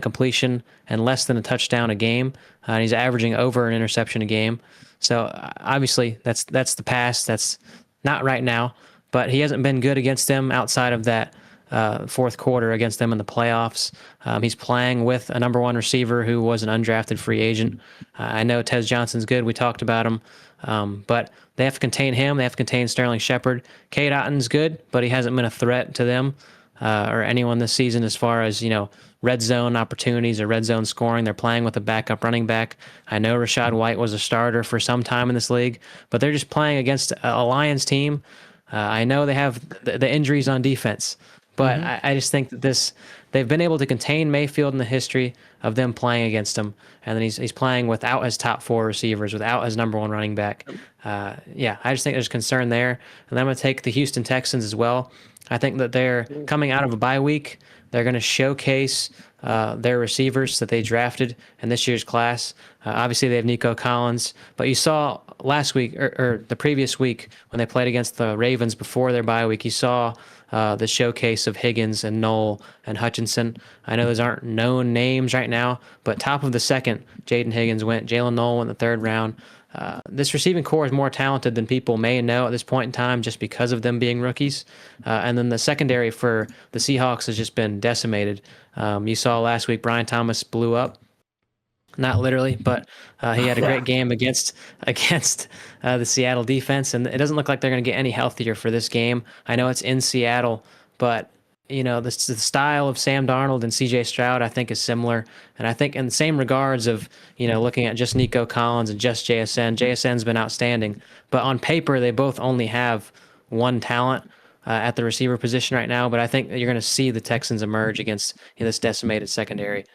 completion, and less than a touchdown a game. And he's averaging over an interception a game. So obviously that's the past. That's not right now. But he hasn't been good against them outside of that fourth quarter against them in the playoffs. He's playing with a number 1 receiver who was an undrafted free agent. I know Tez Johnson's good. We talked about him. But they have to contain him. They have to contain Sterling Shepard. Cade Otton's good, but he hasn't been a threat to them or anyone this season as far as, red zone opportunities or red zone scoring. They're playing with a backup running back. I know Rashad White was a starter for some time in this league, but they're just playing against a Lions team. I know they have the injuries on defense, but I just think that they've been able to contain Mayfield in the history of them playing against him, and then he's playing without his top 4 receivers, without his number 1 running back. I just think there's concern there. And then I'm going to take the Houston Texans as well. I think that they're coming out of a bye week. They're going to showcase their receivers that they drafted in this year's class. Obviously, they have Nico Collins, but you saw last week or the previous week when they played against the Ravens before their bye week, you saw the showcase of Higgins and Knoll and Hutchinson. I know those aren't known names right now, but top of the second, Jaden Higgins went. Jalen Knoll went in the 3rd round. This receiving core is more talented than people may know at this point in time just because of them being rookies. And then the secondary for the Seahawks has just been decimated. You saw last week Brian Thomas blew up. Not literally, but he had a great game against the Seattle defense, and it doesn't look like they're going to get any healthier for this game. I know it's in Seattle, but the style of Sam Darnold and C.J. Stroud, I think, is similar, and I think in the same regards of looking at just Nico Collins and just JSN. JSN's been outstanding, but on paper they both only have 1 talent at the receiver position right now. But I think that you're going to see the Texans emerge against this decimated secondary.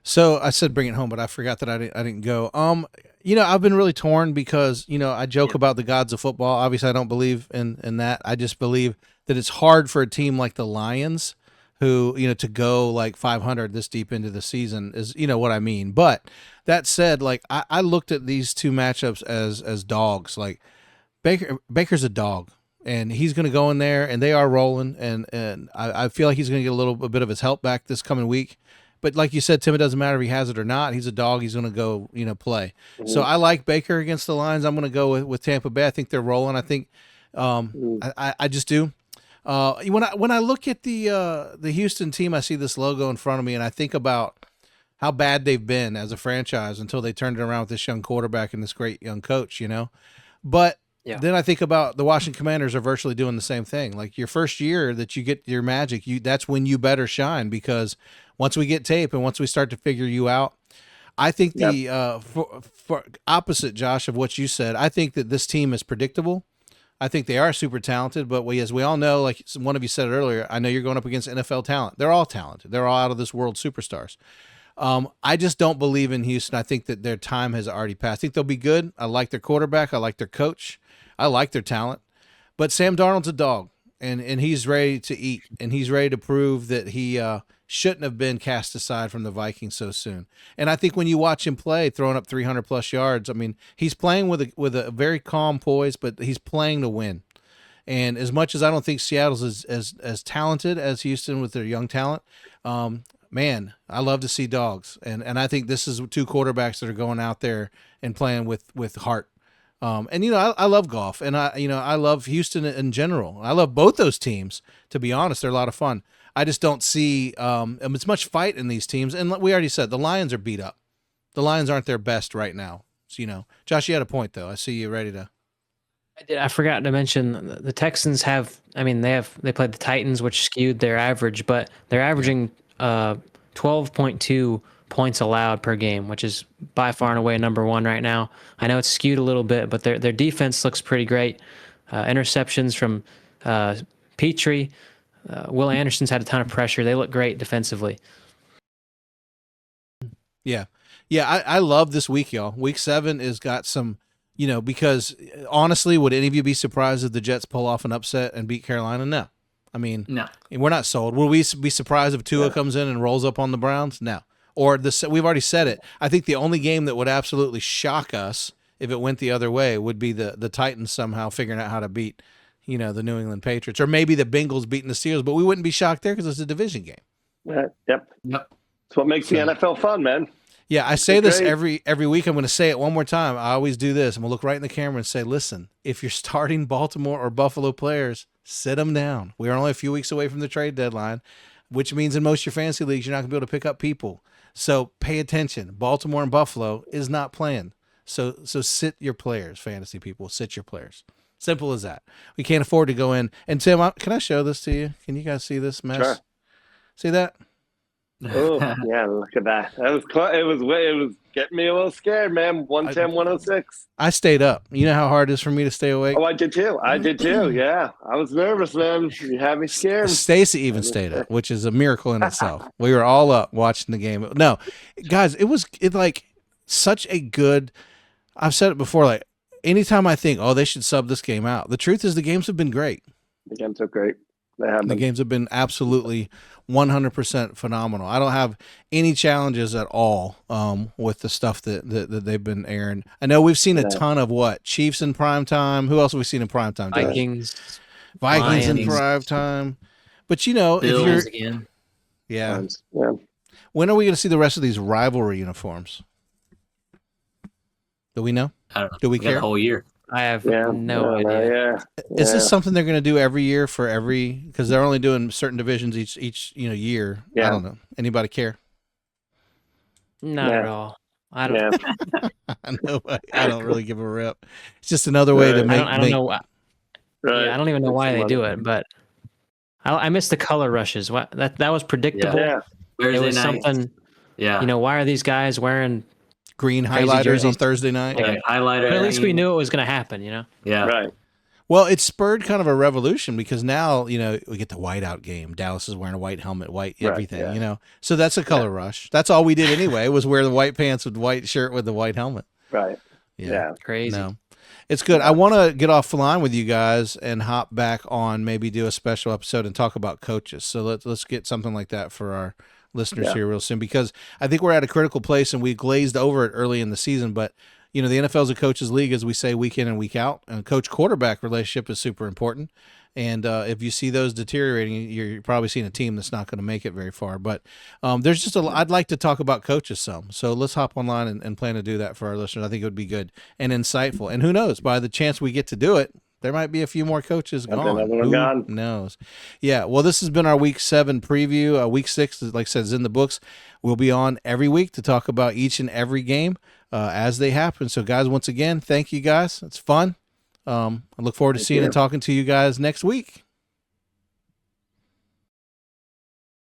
So I said bring it home, but I forgot that I didn't go. I've been really torn because, I joke about the gods of football. Obviously, I don't believe in that. I just believe that it's hard for a team like the Lions who, to go like 500 this deep into the season is, what I mean. But that said, like I looked at these 2 matchups as dogs. Like Baker's a dog. And he's going to go in there, and they are rolling, and I feel like he's going to get a bit of his help back this coming week. But like you said, Tim, it doesn't matter if he has it or not. He's a dog. He's going to go, play. So I like Baker against the Lions. I'm going to go with Tampa Bay. I think they're rolling. I think I just do. When I look at the Houston team, I see this logo in front of me, and I think about how bad they've been as a franchise until they turned it around with this young quarterback and this great young coach, But then I think about the Washington Commanders are virtually doing the same thing. Like your first year that you get your magic, that's when you better shine, because once we get tape and once we start to figure you out, I think for opposite, Josh, of what you said, I think that this team is predictable. I think they are super talented, but as we all know, like one of you said it earlier, I know you're going up against NFL talent. They're all talented. They're all out of this world superstars. I just don't believe in Houston. I think that their time has already passed. I think they'll be good. I like their quarterback. I like their coach. I like their talent. But Sam Darnold's a dog, and he's ready to eat, and he's ready to prove that he shouldn't have been cast aside from the Vikings so soon. And I think when you watch him play, throwing up 300+ yards, I mean, he's playing with a very calm poise, but he's playing to win. And as much as I don't think Seattle's as talented as Houston with their young talent, man, I love to see dogs. And I think this is two quarterbacks that are going out there and playing with heart. And I love golf, and I love Houston in general. I love both those teams. To be honest, they're a lot of fun. I just don't see as much fight in these teams. And we already said the Lions are beat up. The Lions aren't their best right now. So, Josh, you had a point though. I see you ready to. I forgot to mention the Texans have. I mean, they played the Titans, which skewed their average, but they're averaging 12.2 points allowed per game, which is by far and away number one right now. I know it's skewed a little bit, but their defense looks pretty great. Interceptions from Petrie. Will Anderson's had a ton of pressure. They look great defensively. Yeah. I love this week, y'all. Week 7 has got some, because honestly, would any of you be surprised if the Jets pull off an upset and beat Carolina? No. I mean, No. We're not sold. Will we be surprised if Tua comes in and rolls up on the Browns? No. Or we've already said it. I think the only game that would absolutely shock us if it went the other way would be the Titans somehow figuring out how to beat, the New England Patriots, or maybe the Bengals beating the Steelers, but we wouldn't be shocked there because it's a division game. Yep. It's what makes the NFL fun, man. Yeah, I say this every week. I'm going to say it one more time. I always do this. I'm going to look right in the camera and say, listen, if you're starting Baltimore or Buffalo players, sit them down. We are only a few weeks away from the trade deadline, which means in most of your fantasy leagues, you're not going to be able to pick up people. So pay attention. Baltimore and Buffalo is not playing. So sit your players, fantasy people. Sit your players. Simple as that. We can't afford to go in. And Tim, can I show this to you? Can you guys see this mess? Sure. See that? Oh, yeah, look at that. It was getting me a little scared, man. 110, 106. I stayed up. You know how hard it is for me to stay awake? Oh, I did too. Yeah. I was nervous, man. You had me scared. Stacy even stayed up, which is a miracle in itself. We were all up watching the game. No, guys, it like such a good, I've said it before, like anytime I think, they should sub this game out. The truth is the games have been great. The games are great. They have been. The games have been absolutely 100% phenomenal. I don't have any challenges at all with the stuff that they've been airing. I know we've seen a ton of Chiefs in primetime. Who else have we seen in primetime? Vikings in primetime. But Bills if you're again. yeah. Yeah. When are we going to see the rest of these rivalry uniforms? Do we know? I don't know. Do we got care? the whole year. I have no idea. Is this something they're going to do every year because they're only doing certain divisions each year? Yeah. I don't know. Anybody care? Not at all. I don't. Yeah. I don't really give a rip. It's just another way to make. I don't know. Right. Yeah, I don't even know why they do it, but I miss the color rushes. That was predictable. Yeah. It was something. Yeah. Why are these guys wearing green crazy highlighters jerseys on Thursday night? Yeah, highlighter. But at least we knew it was going to happen. Yeah. Right. Well, it spurred kind of a revolution because now, we get the whiteout game. Dallas is wearing a white helmet, white everything, yeah. So that's a color rush. That's all we did anyway, was wear the white pants with white shirt with the white helmet. Right. Yeah. Crazy. No. It's good. I want to get offline with you guys and hop back on, maybe do a special episode and talk about coaches. So let's get something like that for our listeners here real soon, because I think we're at a critical place and we glazed over it early in the season, but the NFL is a coaches league, as we say, week in and week out, and coach-quarterback relationship is super important. And if you see those deteriorating, you're probably seeing a team that's not going to make it very far. But there's just I'd like to talk about coaches some. So let's hop online and plan to do that for our listeners. I think it would be good and insightful. And who knows, by the chance we get to do it, there might be a few more coaches gone. Who knows? Yeah, well, this has been our Week 7 preview. Week 6, like I said, is in the books. We'll be on every week to talk about each and every game as they happen. So, guys, once again, thank you, guys. It's fun. I look forward to seeing and talking to you guys next week.